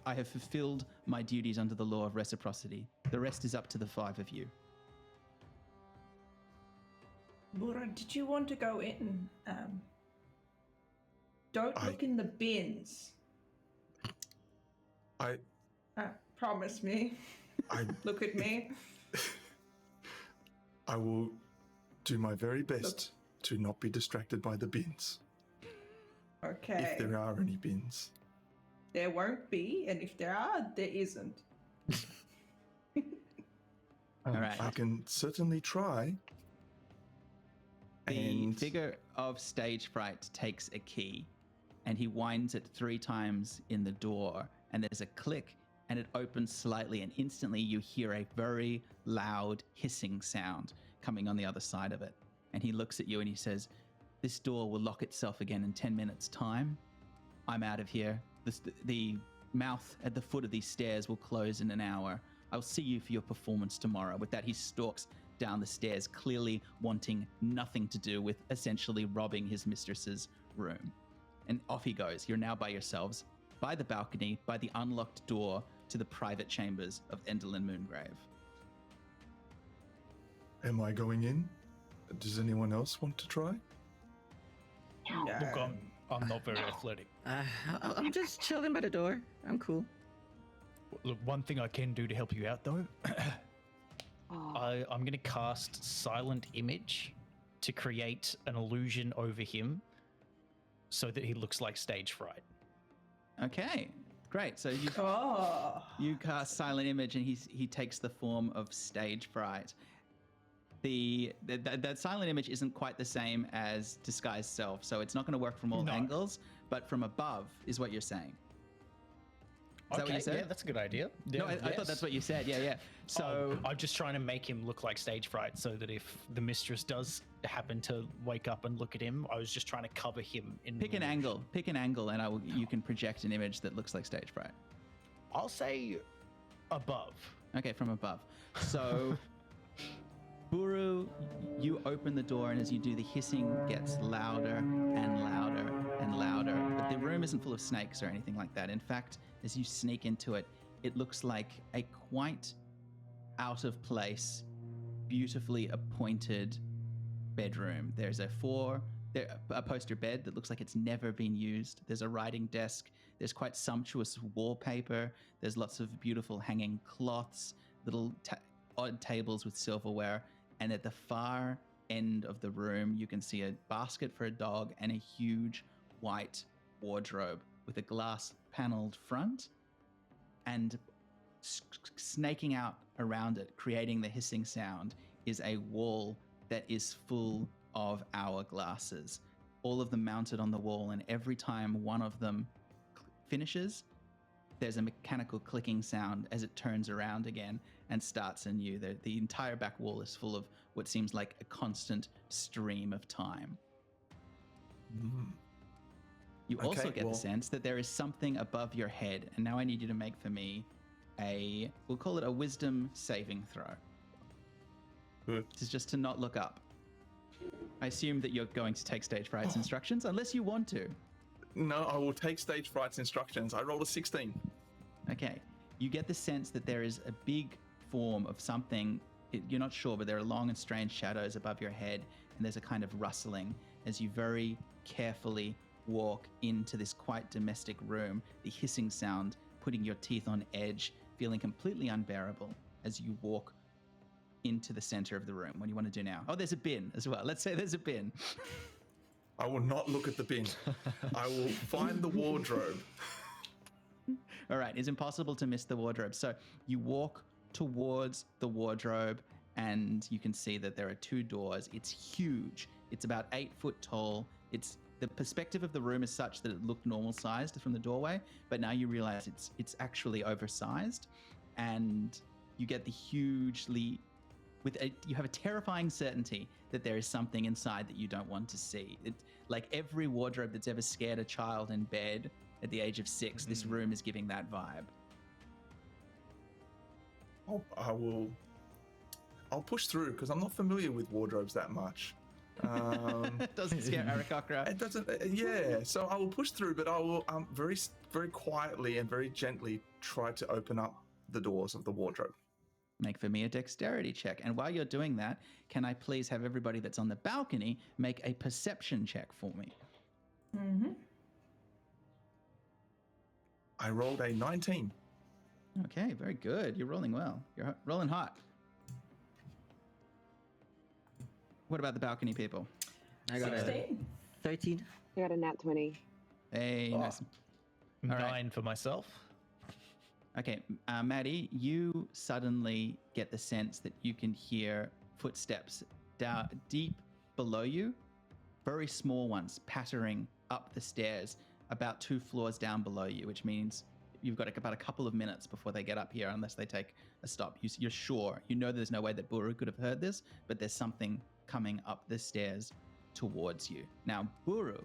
have fulfilled my duties under the law of reciprocity. The rest is up to the 5 of you. Laura, did you want to go in? Don't look in the bins. Promise me. Look at me. I will do my very best to not be distracted by the bins. Okay. If there are any bins. There won't be, and if there are, there isn't. All right. I can certainly try. The figure of stage fright takes a key, and he winds it 3 times in the door, and there's a click, and it opens slightly, and instantly you hear a very loud hissing sound coming on the other side of it. And he looks at you and he says, "This door will lock itself again in 10 minutes' time. I'm out of here. The mouth at the foot of these stairs will close in an hour. I'll see you for your performance tomorrow." With that, he stalks down the stairs, clearly wanting nothing to do with essentially robbing his mistress's room. And off he goes. You're now by yourselves, by the balcony, by the unlocked door to the private chambers of Enderlin Moongrave. Am I going in? Does anyone else want to try? Look, I'm not very athletic. I'm just chilling by the door. I'm cool. Look, one thing I can do to help you out, though, Oh, I'm going to cast Silent Image to create an illusion over him so that he looks like stage fright. Okay, great. So you cast Silent Image, and he takes the form of stage fright. That Silent Image isn't quite the same as Disguised Self, so it's not going to work from all angles, but from above is what you're saying. Is that what you said? Yeah, that's a good idea. Yeah, No, I thought that's what you said. Yeah. So I'm just trying to make him look like stage fright so that if the mistress does happen to wake up and look at him, I was just trying to cover him in pick an angle, and you can project an image that looks like stage fright. I'll say above. Okay, from above. So, Buru, you open the door, and as you do, the hissing gets louder and louder and louder. But the room isn't full of snakes or anything like that. In fact, as you sneak into it, it looks like a quite out of place, beautifully appointed bedroom. There's a poster bed that looks like it's never been used. There's a writing desk. There's quite sumptuous wallpaper. There's lots of beautiful hanging cloths, little odd tables with silverware. And at the far end of the room, you can see a basket for a dog and a huge white wardrobe with a glass paneled front, and snaking out around it, creating the hissing sound, is a wall that is full of hourglasses, all of them mounted on the wall, and every time one of them finishes, there's a mechanical clicking sound as it turns around again and starts anew. The entire back wall is full of what seems like a constant stream of time. You also get the sense that there is something above your head, and now I need you to make for me we'll call it a wisdom saving throw. Good. This is just to not look up. I assume that you're going to take stage fright's instructions, unless you want to. No, I will take stage fright's instructions. I rolled a 16. Okay. You get the sense that there is a big form of something. You're not sure, but there are long and strange shadows above your head, and there's a kind of rustling as you very carefully walk into this quite domestic room, the hissing sound putting your teeth on edge, feeling completely unbearable as you walk into the center of the room. What do you want to do now? Oh, there's a bin as well. Let's say there's a bin. I will not look at the bin. I will find the wardrobe. All right, it's impossible to miss the wardrobe. So you walk towards the wardrobe, and you can see that there are 2 doors. It's huge. It's about 8 foot tall. The perspective of the room is such that it looked normal sized from the doorway, but now you realize it's actually oversized, and you get the you have a terrifying certainty that there is something inside that you don't want to see. Like every wardrobe that's ever scared a child in bed at the age of 6, this room is giving that vibe. I'll push through because I'm not familiar with wardrobes that much. It doesn't scare Arakokra. It doesn't. Yeah. So I will push through, but I will very very quietly and very gently try to open up the doors of the wardrobe. Make for me a dexterity check. And while you're doing that, can I please have everybody that's on the balcony make a perception check for me? Mm-hmm. I rolled a 19. Okay, very good. You're rolling well. You're rolling hot. What about the balcony people? I got a 16. 13. I got a nat 20. Hey, Oh. nice. 9 right. for myself. Okay, Maddie, you suddenly get the sense that you can hear footsteps down deep below you, very small ones, pattering up the stairs about 2 floors down below you, which means you've got about a couple of minutes before they get up here, unless they take a stop. You're sure. You know there's no way that Buru could have heard this, but there's something coming up the stairs towards you. Now, Buru,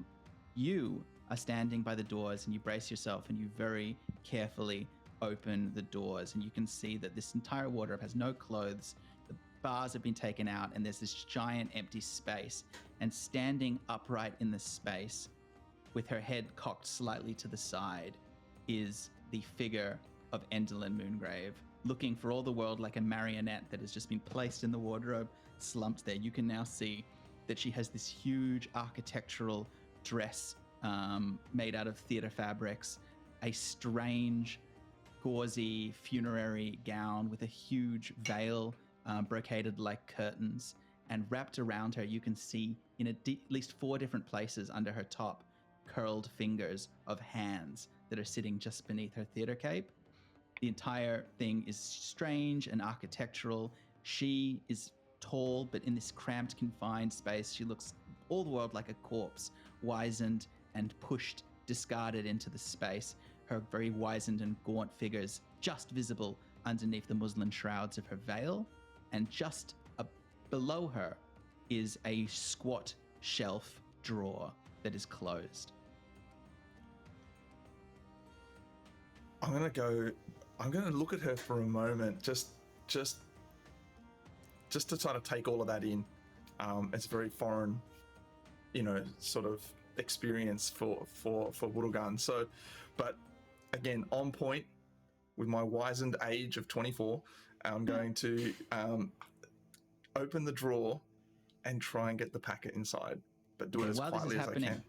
you are standing by the doors and you brace yourself and you very carefully open the doors, and you can see that this entire wardrobe has no clothes. The bars have been taken out and there's this giant empty space, and standing upright in the space with her head cocked slightly to the side is the figure of Endelyn Moongrave, looking for all the world like a marionette that has just been placed in the wardrobe, slumped there. You can now see that she has this huge architectural dress made out of theater fabrics, a strange gauzy funerary gown with a huge veil brocaded like curtains, and wrapped around her you can see in at least 4 different places under her top curled fingers of hands that are sitting just beneath her theater cape. The entire thing is strange and architectural. She is tall, but in this cramped, confined space, she looks all the world like a corpse, wizened and pushed, discarded into the space. Her very wizened and gaunt figures just visible underneath the muslin shrouds of her veil. And just below her is a squat shelf drawer that is closed. I'm gonna look at her for a moment, just to try to take all of that in. It's a very foreign, sort of experience for Wurugan. So, but again, on point with my wizened age of 24, I'm going to open the drawer and try and get the packet inside, but do it as While this is quietly as I happening, can.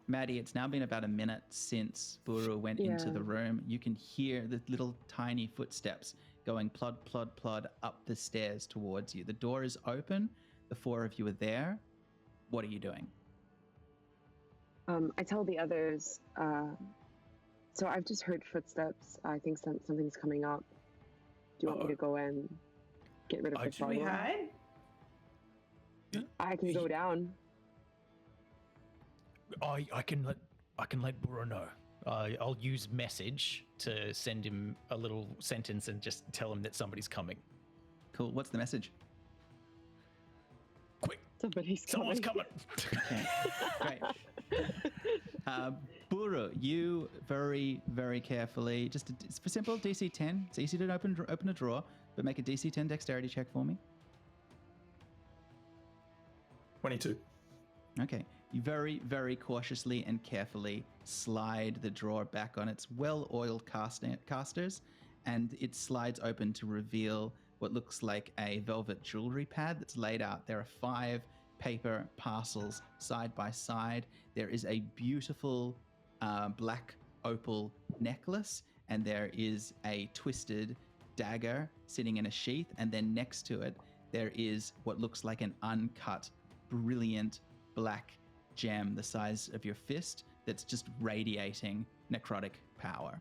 Maddie, it's now been about a minute since Buru went into the room. You can hear the little tiny footsteps going plod, plod, plod up the stairs towards you. The door is open. The 4 of you are there. What are you doing? I tell the others, so I've just heard footsteps. I think something's coming up. Do you want me to go and get rid of the Should we follower? hide? I can go down. I can let Buru know. I'll use message to send him a little sentence and just tell him that somebody's coming. Cool. What's the message? Quick! Someone's Someone's coming. coming! Great. Buru, you very, very carefully, it's for simple DC 10. It's easy to open a drawer, but make a DC 10 dexterity check for me. 22. Okay. You very, very cautiously and carefully slide the drawer back on its well-oiled casters, and it slides open to reveal what looks like a velvet jewelry pad that's laid out. There are 5 paper parcels side by side. There is a beautiful black opal necklace, and there is a twisted dagger sitting in a sheath, and then next to it, there is what looks like an uncut, brilliant black gem the size of your fist that's just radiating necrotic power.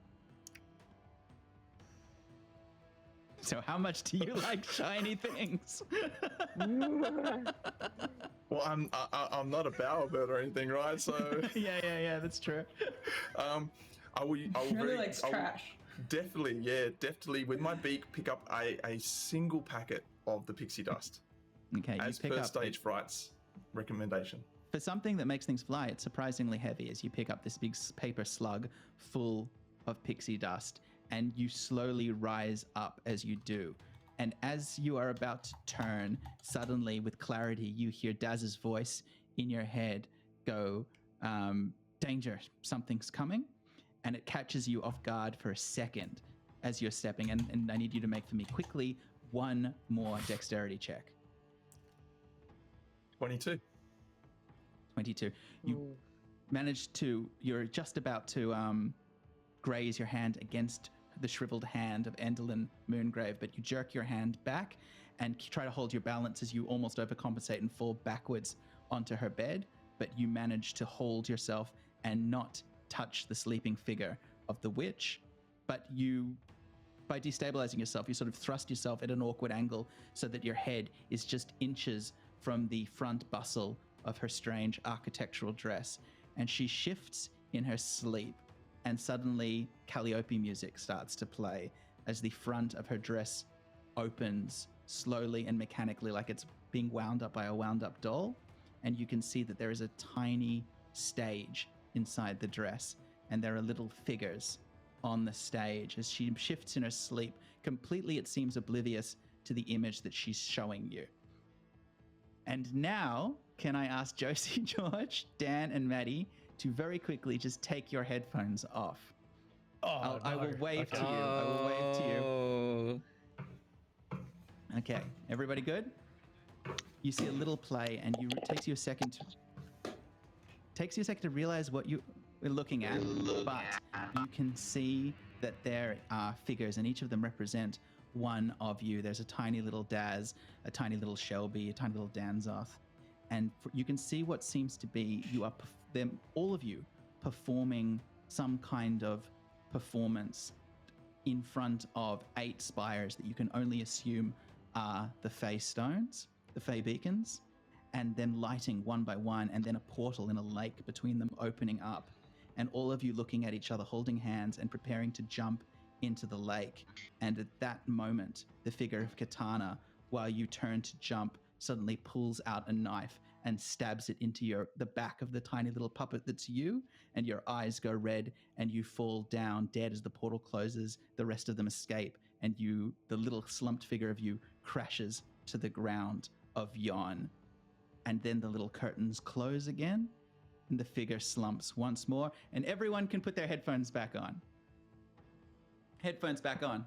So how much do you like shiny things? Well, I'm not a bowerbird or anything, right? So yeah, that's true. I will Really likes I will trash. definitely with my beak pick up a single packet of the pixie dust Okay, as you pick per up Stage Fright's recommendation. for something that makes things fly. It's surprisingly heavy as you pick up this big paper slug full of pixie dust, and you slowly rise up as you do. And as you are about to turn, suddenly with clarity, you hear Daz's voice in your head go, danger, something's coming. And it catches you off guard for a second as you're stepping. And I need you to make for me quickly one more dexterity check. 22. 22. You managed to, you're just about to graze your hand against the shriveled hand of Endelyn Moongrave, but you jerk your hand back and try to hold your balance as you almost overcompensate and fall backwards onto her bed, but you manage to hold yourself and not touch the sleeping figure of the witch. But you, by destabilizing yourself, you sort of thrust yourself at an awkward angle so that your head is just inches from the front bustle of her strange architectural dress, and she shifts in her sleep, and suddenly Calliope music starts to play as the front of her dress opens slowly and mechanically, like it's being wound up by a wound-up doll, and you can see that there is a tiny stage inside the dress, and there are little figures on the stage as she shifts in her sleep, completely, it seems, oblivious to the image that she's showing you. And now, can I ask Josie, George, Dan, and Maddie to very quickly just take your headphones off? Oh, I will wave to you. I will wave to you. Okay, everybody good? You see a little play, and it takes you a second to realize what you are looking at, but you can see that there are figures, and each of them represent one of you. There's a tiny little Daz, a tiny little Shelby, a tiny little Danzoth, and you can see what seems to be all of you performing some kind of performance in front of 8 spires that you can only assume are the Fey stones, the Fey beacons, and then lighting one by one, and then a portal in a lake between them opening up, and all of you looking at each other, holding hands and preparing to jump into the lake. And at that moment, the figure of Katana, while you turn to jump, suddenly pulls out a knife and stabs it into the back of the tiny little puppet that's you, and your eyes go red and you fall down dead as the portal closes. The rest of them escape, and the little slumped figure of you crashes to the ground of Yon. And then the little curtains close again, and the figure slumps once more, and everyone can put their headphones back on. Headphones back on.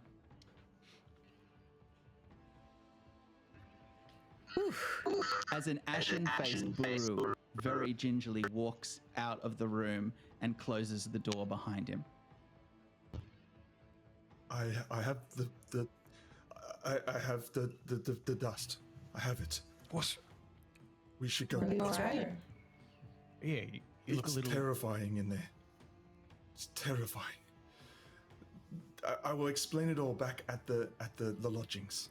As an ashen-faced Buru very gingerly walks out of the room and closes the door behind him. I have I have the dust. I have it. What? We should go. Are you alright? Yeah, you look a It's little... terrifying in there. It's terrifying. I will explain it all back at the lodgings.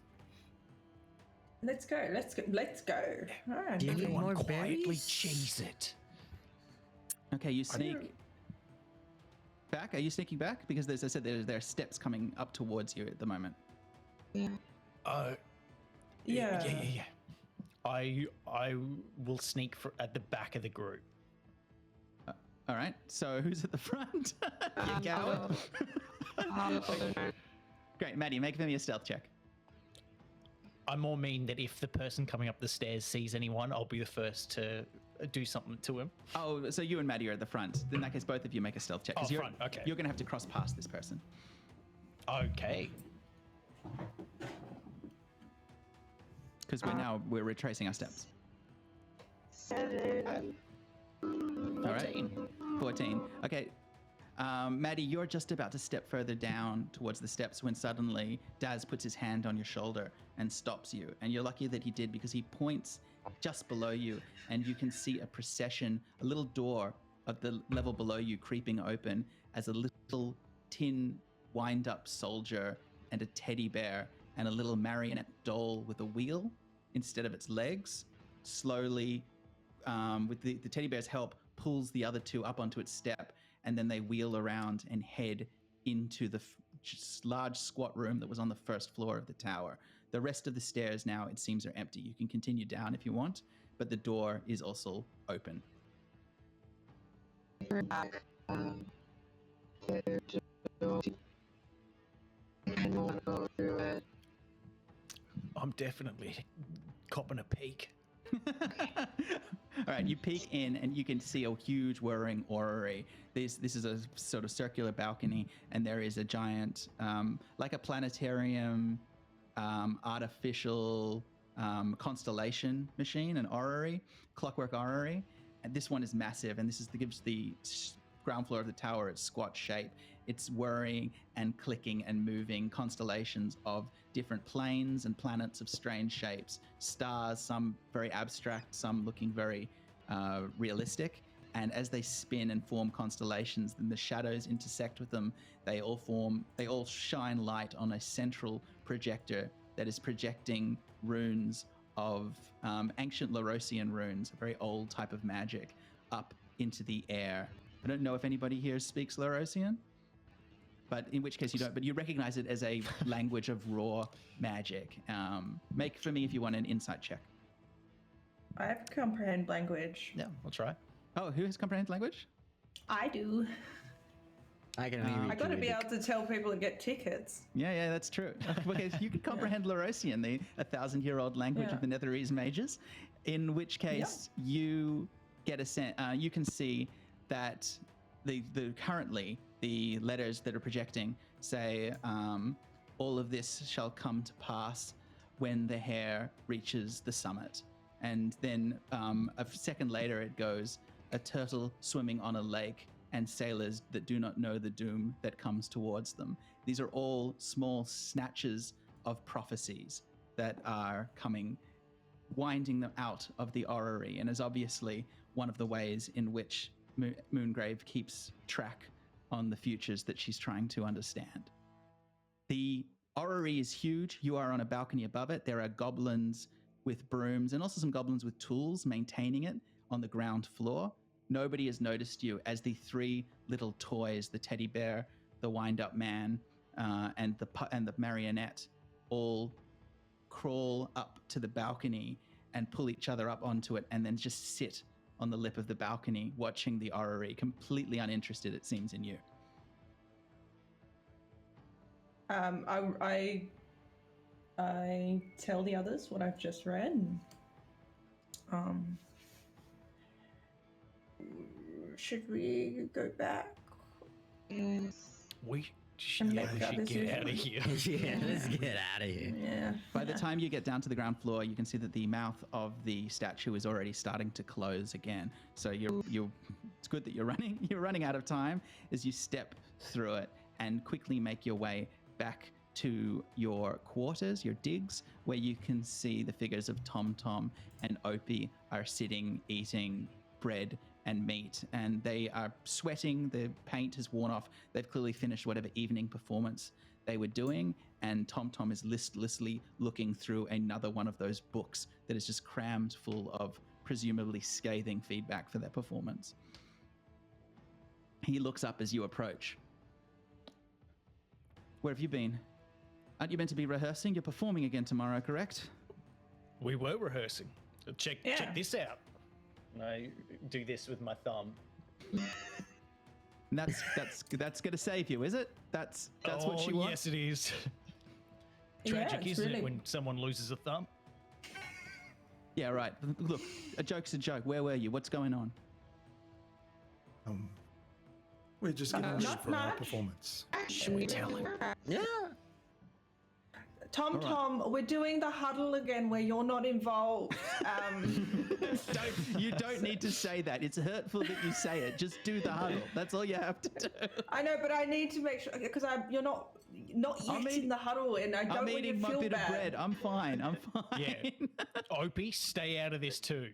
Let's go. All right. Do you need Everyone more quietly berries? cheese it. Okay, you sneak back. Are you sneaking back? Because as I said, there are steps coming up towards you at the moment. Yeah. Yeah. I will sneak at the back of the group. All right, so who's at the front? You coward. Great, Maddie, make me a stealth check. I more mean that if the person coming up the stairs sees anyone, I'll be the first to do something to him. Oh, so you and Maddie are at the front. In that case, both of you make a stealth check. 'Cause Front, okay. You're going to have to cross past this person. Okay. Because we're retracing our steps. 7. All right. 14. Okay. Maddie, you're just about to step further down towards the steps when suddenly Daz puts his hand on your shoulder and stops you. And you're lucky that he did, because he points just below you, and you can see a procession, a little door of the level below you creeping open as a little tin wind-up soldier and a teddy bear and a little marionette doll with a wheel instead of its legs slowly, with the teddy bear's help, pulls the other two up onto its step, and then they wheel around and head into the large squat room that was on the first floor of the tower. The rest of the stairs now, it seems, are empty. You can continue down if you want, but the door is also open. and we'll go through it. I'm definitely copping a peek. All right, you peek in and you can see a huge whirring orrery. This is a sort of circular balcony, and there is a giant, like a planetarium, artificial constellation machine, an orrery, clockwork orrery. And this one is massive, and gives the ground floor of the tower its squat shape. It's whirring and clicking and moving constellations of different planes and planets of strange shapes, stars, some very abstract, some looking very realistic. And as they spin and form constellations, then the shadows intersect with them. They all shine light on a central projector that is projecting runes of ancient Larosian runes, a very old type of magic, up into the air. I don't know if anybody here speaks Larosian, but in which case you don't, but you recognize it as a language of raw magic. Make for me, if you want, an insight check. I have comprehend language. Yeah, I'll try. Oh, who has comprehend language? I do. I can only read I got to be Druidic. able to tell people to get tickets. Yeah, that's true. Because you can comprehend Larosian, the 1,000-year-old language of the Netherese mages, in which case you get you can see that currently the letters that are projecting say, all of this shall come to pass when the hare reaches the summit. And then a second later it goes, a turtle swimming on a lake and sailors that do not know the doom that comes towards them. These are all small snatches of prophecies that are coming, winding them out of the orrery, and is obviously one of the ways in which Moongrave keeps track on the futures that she's trying to understand. The orrery is huge. You are on a balcony above it. There are goblins with brooms and also some goblins with tools maintaining it on the ground floor. Nobody has noticed you as the three little toys, the teddy bear, the wind-up man, and the marionette, all crawl up to the balcony and pull each other up onto it, and then just sit on the lip of the balcony watching the orrery, completely uninterested, it seems, in you. I tell the others what I've just read. Should we go back? We And should make our get decision. out of here. Yeah, let's get out of here. Yeah. By the time you get down to the ground floor, you can see that the mouth of the statue is already starting to close again. So it's good that you're running out of time as you step through it and quickly make your way back to your quarters, your digs, where you can see the figures of Tom Tom and Opie are sitting eating bread and meat, and they are sweating. The paint has worn off. They've clearly finished whatever evening performance they were doing, and Tom Tom is listlessly looking through another one of those books that is just crammed full of presumably scathing feedback for their performance. He looks up as you approach. Where have you been? Aren't you meant to be rehearsing? You're performing again tomorrow, correct? We were rehearsing. Check Yeah. this out. And I do this with my thumb. And that's going to save you, is it? That's what she wants. Yes, it is. Yeah, Tragic, it's isn't really- it, when someone loses a thumb? Yeah, right. Look, a joke's a joke. Where were you? What's going on? We're just getting ready not for our much. performance. Should we tell him? Yeah. Tom Tom, we're doing the huddle again where you're not involved. You don't need to say that. It's hurtful that you say it. Just do the huddle. That's all you have to do. I know, but I need to make sure because you're not yet in the huddle, and I don't I'm want you eating to my feel bit bad. of bread. I'm fine. Yeah. Opie, stay out of this too.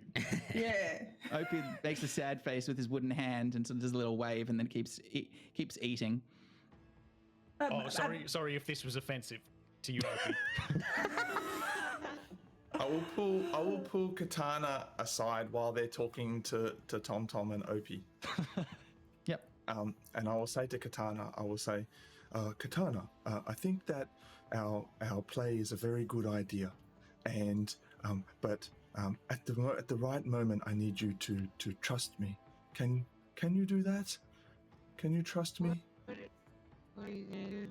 Yeah. Opie makes a sad face with his wooden hand and sort of does a little wave and then keeps eating. Oh, sorry if this was offensive to you, Opie. I will pull Katana aside while they're talking to Tom Tom and Opie. Yep. And I will say to Katana, Katana, I think that our play is a very good idea, and but at the right moment, I need you to trust me. Can you do that? Can you trust me? What are you gonna do?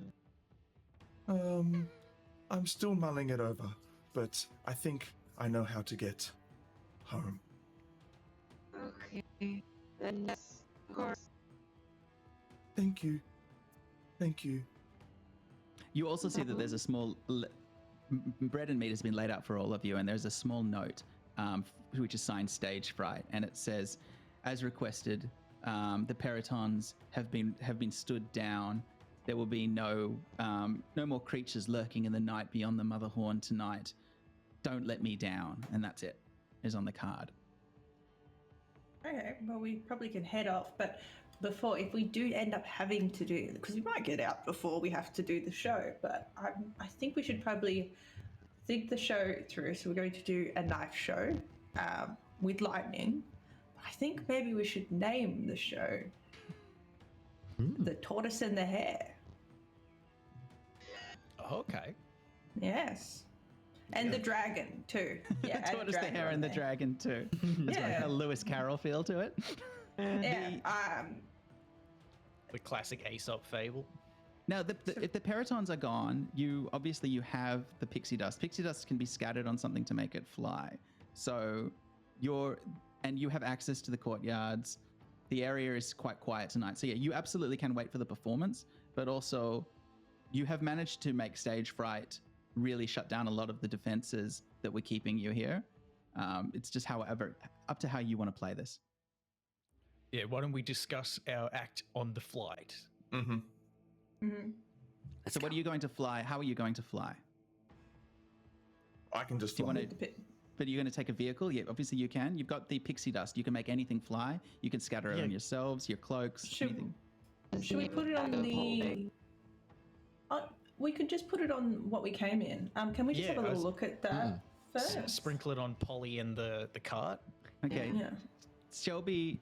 I'm still mulling it over, but I think I know how to get home. Okay. Then yes, of course. Thank you. Thank you. You also see that there's a small bread and meat has been laid out for all of you, and there's a small note which is signed Stage Fright, and it says, as requested, the Peritons have been stood down. There will be no more creatures lurking in the night beyond the Mother Horn tonight. Don't let me down, and that's it. Is on the card. Okay, well, we probably can head off, but before, if we do end up having to do, because we might get out before we have to do the show, but I think we should probably think the show through. So we're going to do a knife show with lightning. I think maybe we should name the show The Tortoise and the Hare. Okay. Yes. And the dragon, too. Yeah, The tortoise, the hare, and the dragon too. It's got Yeah. a Lewis Carroll feel to it. Yeah. The classic Aesop fable. Now, if the Peritons are gone, you have the pixie dust. Pixie dust can be scattered on something to make it fly. So you have access to the courtyards. The area is quite quiet tonight. So yeah, you absolutely can wait for the performance, but also you have managed to make Stage Fright really shut down a lot of the defenses that were keeping you here. It's just however up to how you want to play this. Yeah, why don't we discuss our act on the flight? Mm-hmm. Mm-hmm. So what are you going to fly? How are you going to fly? I can just Do you fly. want to? But are you going to take a vehicle? Yeah, obviously you can. You've got the pixie dust. You can make anything fly. You can scatter it on yourselves, your cloaks, anything. Should we put it on the... we could just put it on what we came in. Can we just have a little look at that first? Sprinkle it on Polly and the cart. Okay. Yeah. Shelby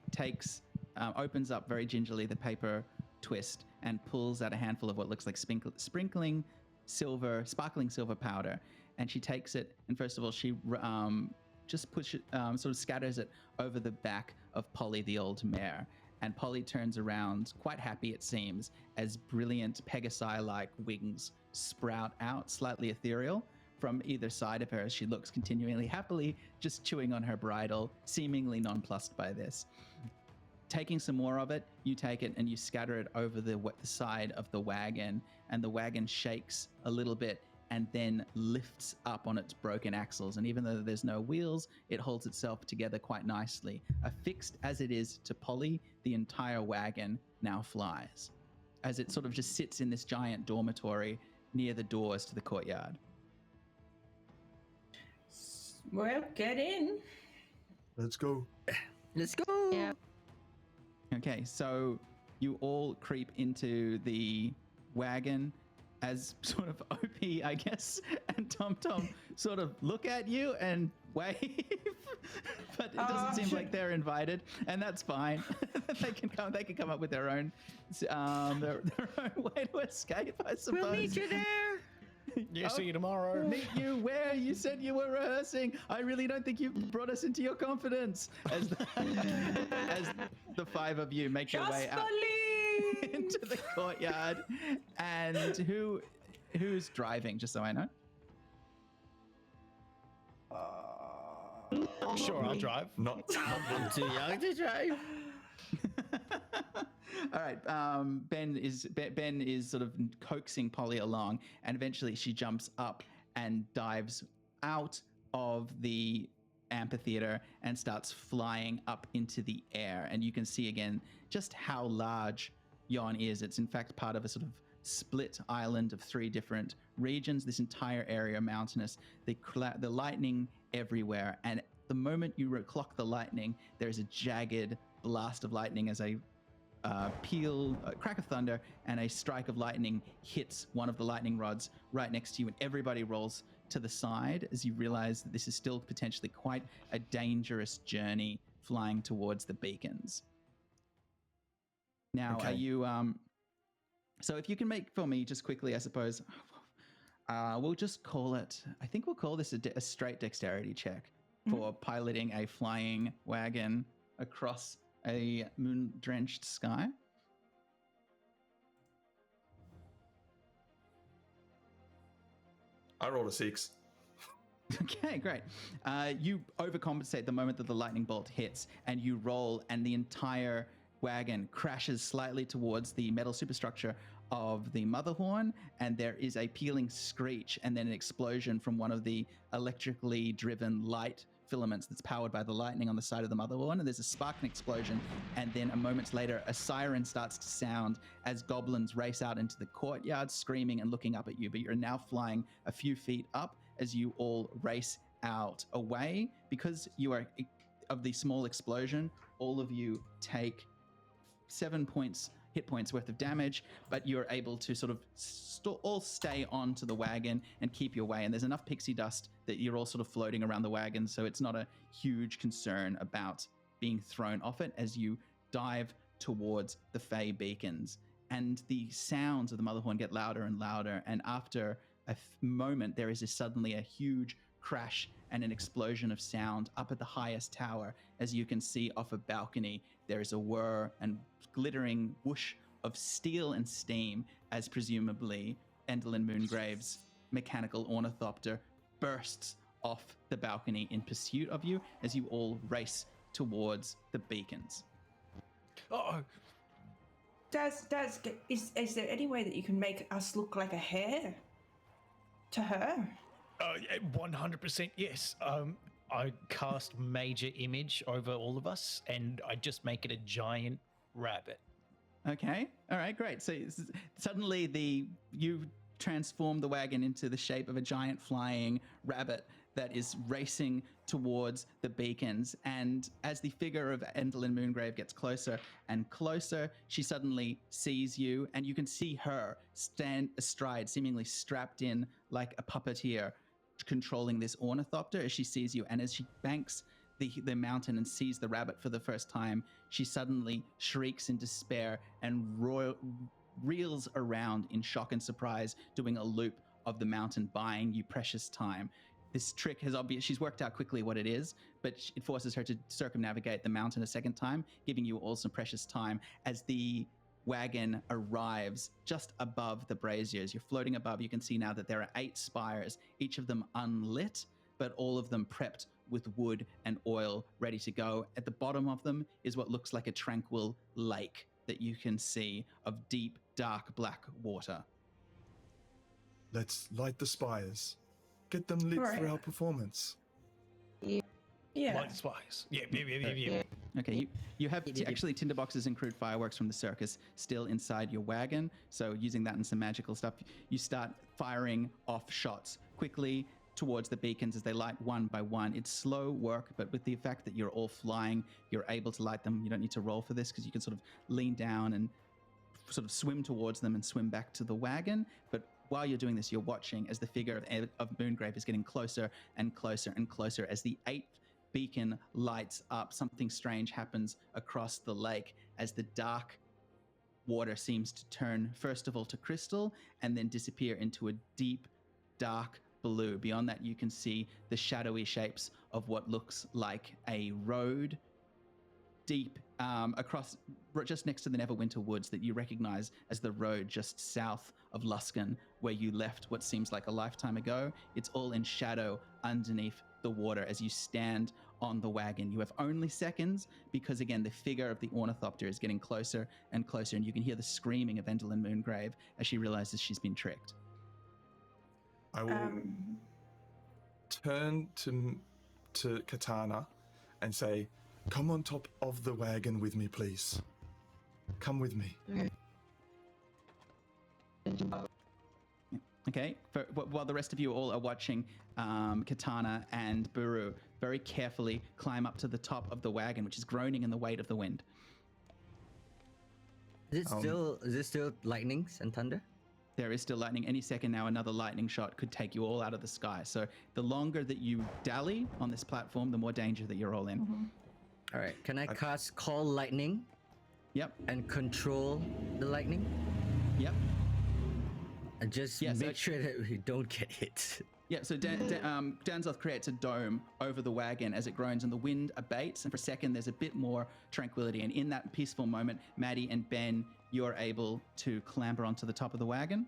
opens up very gingerly the paper twist and pulls out a handful of what looks like sparkling silver powder. And she takes it, and first of all, she just sort of scatters it over the back of Polly, the old mare. And Polly turns around, quite happy it seems, as brilliant Pegasi-like wings sprout out, slightly ethereal, from either side of her as she looks continually happily, just chewing on her bridle, seemingly nonplussed by this. Taking some more of it, you take it and you scatter it over the side of the wagon, and the wagon shakes a little bit and then lifts up on its broken axles. And even though there's no wheels, it holds itself together quite nicely. Affixed as it is to Polly, the entire wagon now flies, as it sort of just sits in this giant dormitory near the doors to the courtyard. Well, get in. Let's go. Let's go. Yeah. Okay, so you all creep into the wagon as sort of OP, I guess, and Tom sort of look at you and wave, but it doesn't seem like they're invited, and that's fine. They can come up with their own way to escape, I suppose. We'll meet you there. Yeah, see you tomorrow. Meet you where? You said you were rehearsing. I really don't think you brought us into your confidence. As the five of you make your way out into the courtyard. And who's driving, just so I know? Sure, I'll drive. Not I'm too young to drive. All right. Ben is sort of coaxing Polly along, and eventually she jumps up and dives out of the amphitheater and starts flying up into the air. And you can see again just how large Yon is. It's in fact part of a sort of split island of 3 different regions. This entire area mountainous. The lightning everywhere, and the moment you clock the lightning, there's a jagged blast of lightning as a crack of thunder and a strike of lightning hits one of the lightning rods right next to you, and everybody rolls to the side as you realize that this is still potentially quite a dangerous journey flying towards the beacons. Now, are you so if you can make for me just quickly, I suppose we'll just call it, I think we'll call this a straight dexterity check for piloting a flying wagon across a moon-drenched sky. I rolled a 6. Okay, great. You overcompensate the moment that the lightning bolt hits, and you roll, and the entire wagon crashes slightly towards the metal superstructure of the mother horn, and there is a pealing screech and then an explosion from one of the electrically driven light filaments that's powered by the lightning on the side of the mother horn, and there's a spark and explosion, and then a moment later a siren starts to sound as goblins race out into the courtyard screaming and looking up at you, but you're now flying a few feet up as you all race out away. Because you are of the small explosion, all of you take 7 hit points worth of damage, but you're able to sort of all stay onto the wagon and keep your way. And there's enough pixie dust that you're all sort of floating around the wagon, so it's not a huge concern about being thrown off it as you dive towards the Fey beacons. And the sounds of the mother horn get louder and louder, and after a moment there is suddenly a huge crash and an explosion of sound up at the highest tower. As you can see off a balcony, there is a whir and glittering whoosh of steel and steam as presumably Endelyn Moongrave's mechanical ornithopter bursts off the balcony in pursuit of you as you all race towards the beacons. Oh, Daz, is there any way that you can make us look like a hare to her? 100% yes. I cast major image over all of us, and I just make it a giant rabbit. Okay, all right, great. So suddenly you transform the wagon into the shape of a giant flying rabbit that is racing towards the beacons. And as the figure of Endelyn Moongrave gets closer and closer, she suddenly sees you, and you can see her stand astride, seemingly strapped in like a puppeteer, controlling this ornithopter as she sees you. And as she banks the mountain and sees the rabbit for the first time, she suddenly shrieks in despair and reels around in shock and surprise, doing a loop of the mountain, buying you precious time. This trick has she's worked out quickly what it is, but it forces her to circumnavigate the mountain a second time, giving you all some precious time as the wagon arrives just above the braziers. You're floating above. You can see now that there are 8 spires, each of them unlit, but all of them prepped with wood and oil ready to go. At the bottom of them is what looks like a tranquil lake that you can see of deep, dark black water. Let's light the spires. Get them lit Right. for our performance. Yeah. Light the spies. Yeah. Okay, you have actually tinderboxes and crude fireworks from the circus still inside your wagon. So using that and some magical stuff, you start firing off shots quickly towards the beacons as they light one by one. It's slow work, but with the fact that you're all flying, you're able to light them. You don't need to roll for this because you can sort of lean down and sort of swim towards them and swim back to the wagon. But while you're doing this, you're watching as the figure of Moongrave is getting closer and closer and closer. As the 8th beacon lights up, something strange happens across the lake as the dark water seems to turn first of all to crystal and then disappear into a deep, dark blue. Beyond that, you can see the shadowy shapes of what looks like a road deep across just next to the Neverwinter Woods that you recognize as the road just south of Luskan, where you left what seems like a lifetime ago. It's all in shadow underneath the water as you stand on the wagon. You have only seconds because, again, the figure of the ornithopter is getting closer and closer, and you can hear the screaming of Endelyn Moongrave as she realizes she's been tricked. I will turn to Katana and say, "Come on top of the wagon with me, please. Come with me." Okay, while the rest of you all are watching Katana and Buru very carefully climb up to the top of the wagon, which is groaning in the weight of the wind. Is it still lightnings and thunder? There is still lightning. Any second now, another lightning shot could take you all out of the sky. So the longer that you dally on this platform, the more danger that you're all in. Mm-hmm. All right. Can I cast Call Lightning Yep, and control the lightning? yep. And just Yeah, so- make sure that we don't get hit. Yeah, so Danzoth creates a dome over the wagon as it groans, and the wind abates, and for a second there's a bit more tranquility. And in that peaceful moment, Maddie and Ben, you're able to clamber onto the top of the wagon.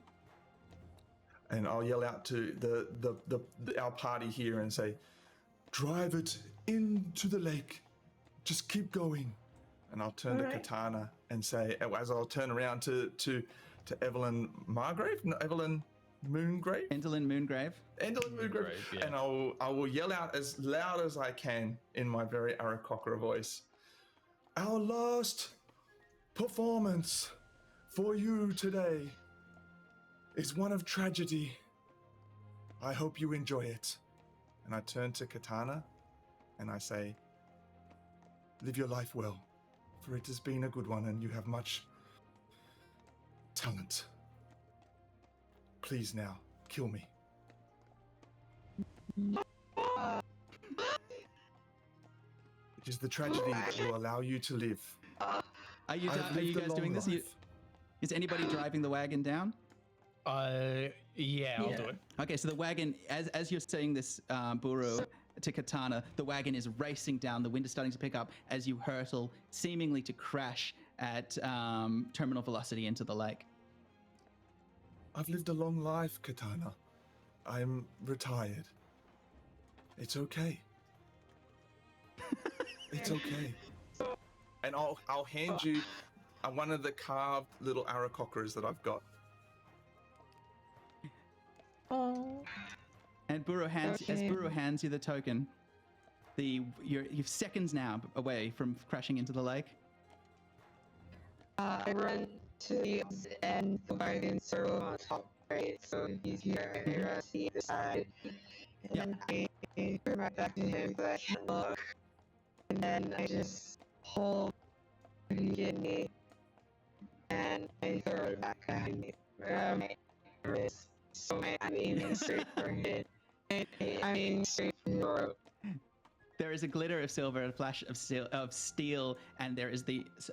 and I'll yell out to our party here and say, "Drive it into the lake. Just keep going." And I'll turn to Katana and say, as I'll turn around to Evelyn Margrave, no, Evelyn Moongrave, Endlin Moongrave. Yeah. and I will yell out as loud as I can in my very Arakocra voice, "Our last performance for you today is one of tragedy. I hope you enjoy it." And I turn to Katana and I say, "Live your life well, for it has been a good one and you have much talent. Please now, kill me." It is the tragedy that will allow you to live. Are you I've are you lived a guys long doing this? life. Is anybody driving the wagon down? Yeah, I'll do it. Okay, so the wagon, as you're saying this, Buru, to Katana, the wagon is racing down. The wind is starting to pick up as you hurtle, seemingly to crash at terminal velocity into the lake. I've lived a long life, Katana. I'm retired. It's okay. It's okay. And I'll hand you one of the carved little Arakocras that I've got. And Buru hands you the token, you're seconds now away from crashing into the lake. I run to the end of the wagon circle on top right, so he's here. I run to the other side, and then I turn right back to him, but I can't look. And then I just hold what he gave me, and I throw it back behind me. My wrist, so I'm aiming straight for him. I'm aiming straight for the There is a glitter of silver, a flash of steel, and there is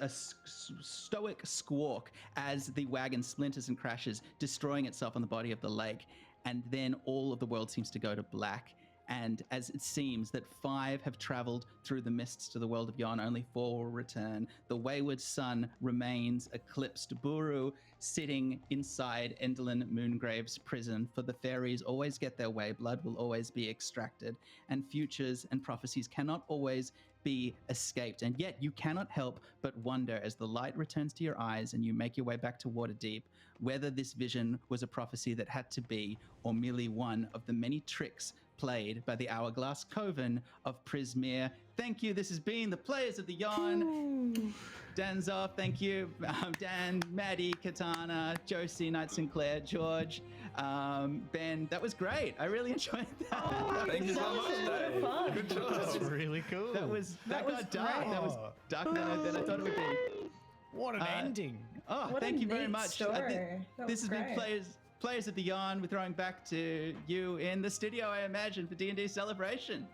a stoic squawk as the wagon splinters and crashes, destroying itself on the body of the lake. And then all of the world seems to go to black. And as it seems that 5 have traveled through the mists to the world of Yon, only 4 will return. The wayward sun remains eclipsed. Buru sitting inside Endlin Moongrave's prison, for the fairies always get their way, blood will always be extracted, and futures and prophecies cannot always be escaped. And yet you cannot help but wonder, as the light returns to your eyes and you make your way back to Waterdeep, whether this vision was a prophecy that had to be, or merely one of the many tricks played by the Hourglass Coven of Prismere. Thank you. This has been the Players of the Yarn. Danzoff, thank you. Dan, Maddie, Katana, Josie, Knight Sinclair, George, Ben. That was great. I really enjoyed that. Thank you so much, Dave. Fun. Good job. That's really cool. That got dark. great. That was darker than I thought it would be. What an ending. Oh, What thank a you very neat much. story. That This was has been great. Players of the Yarn. We're throwing back to you in the studio, I imagine, for D&D Celebration.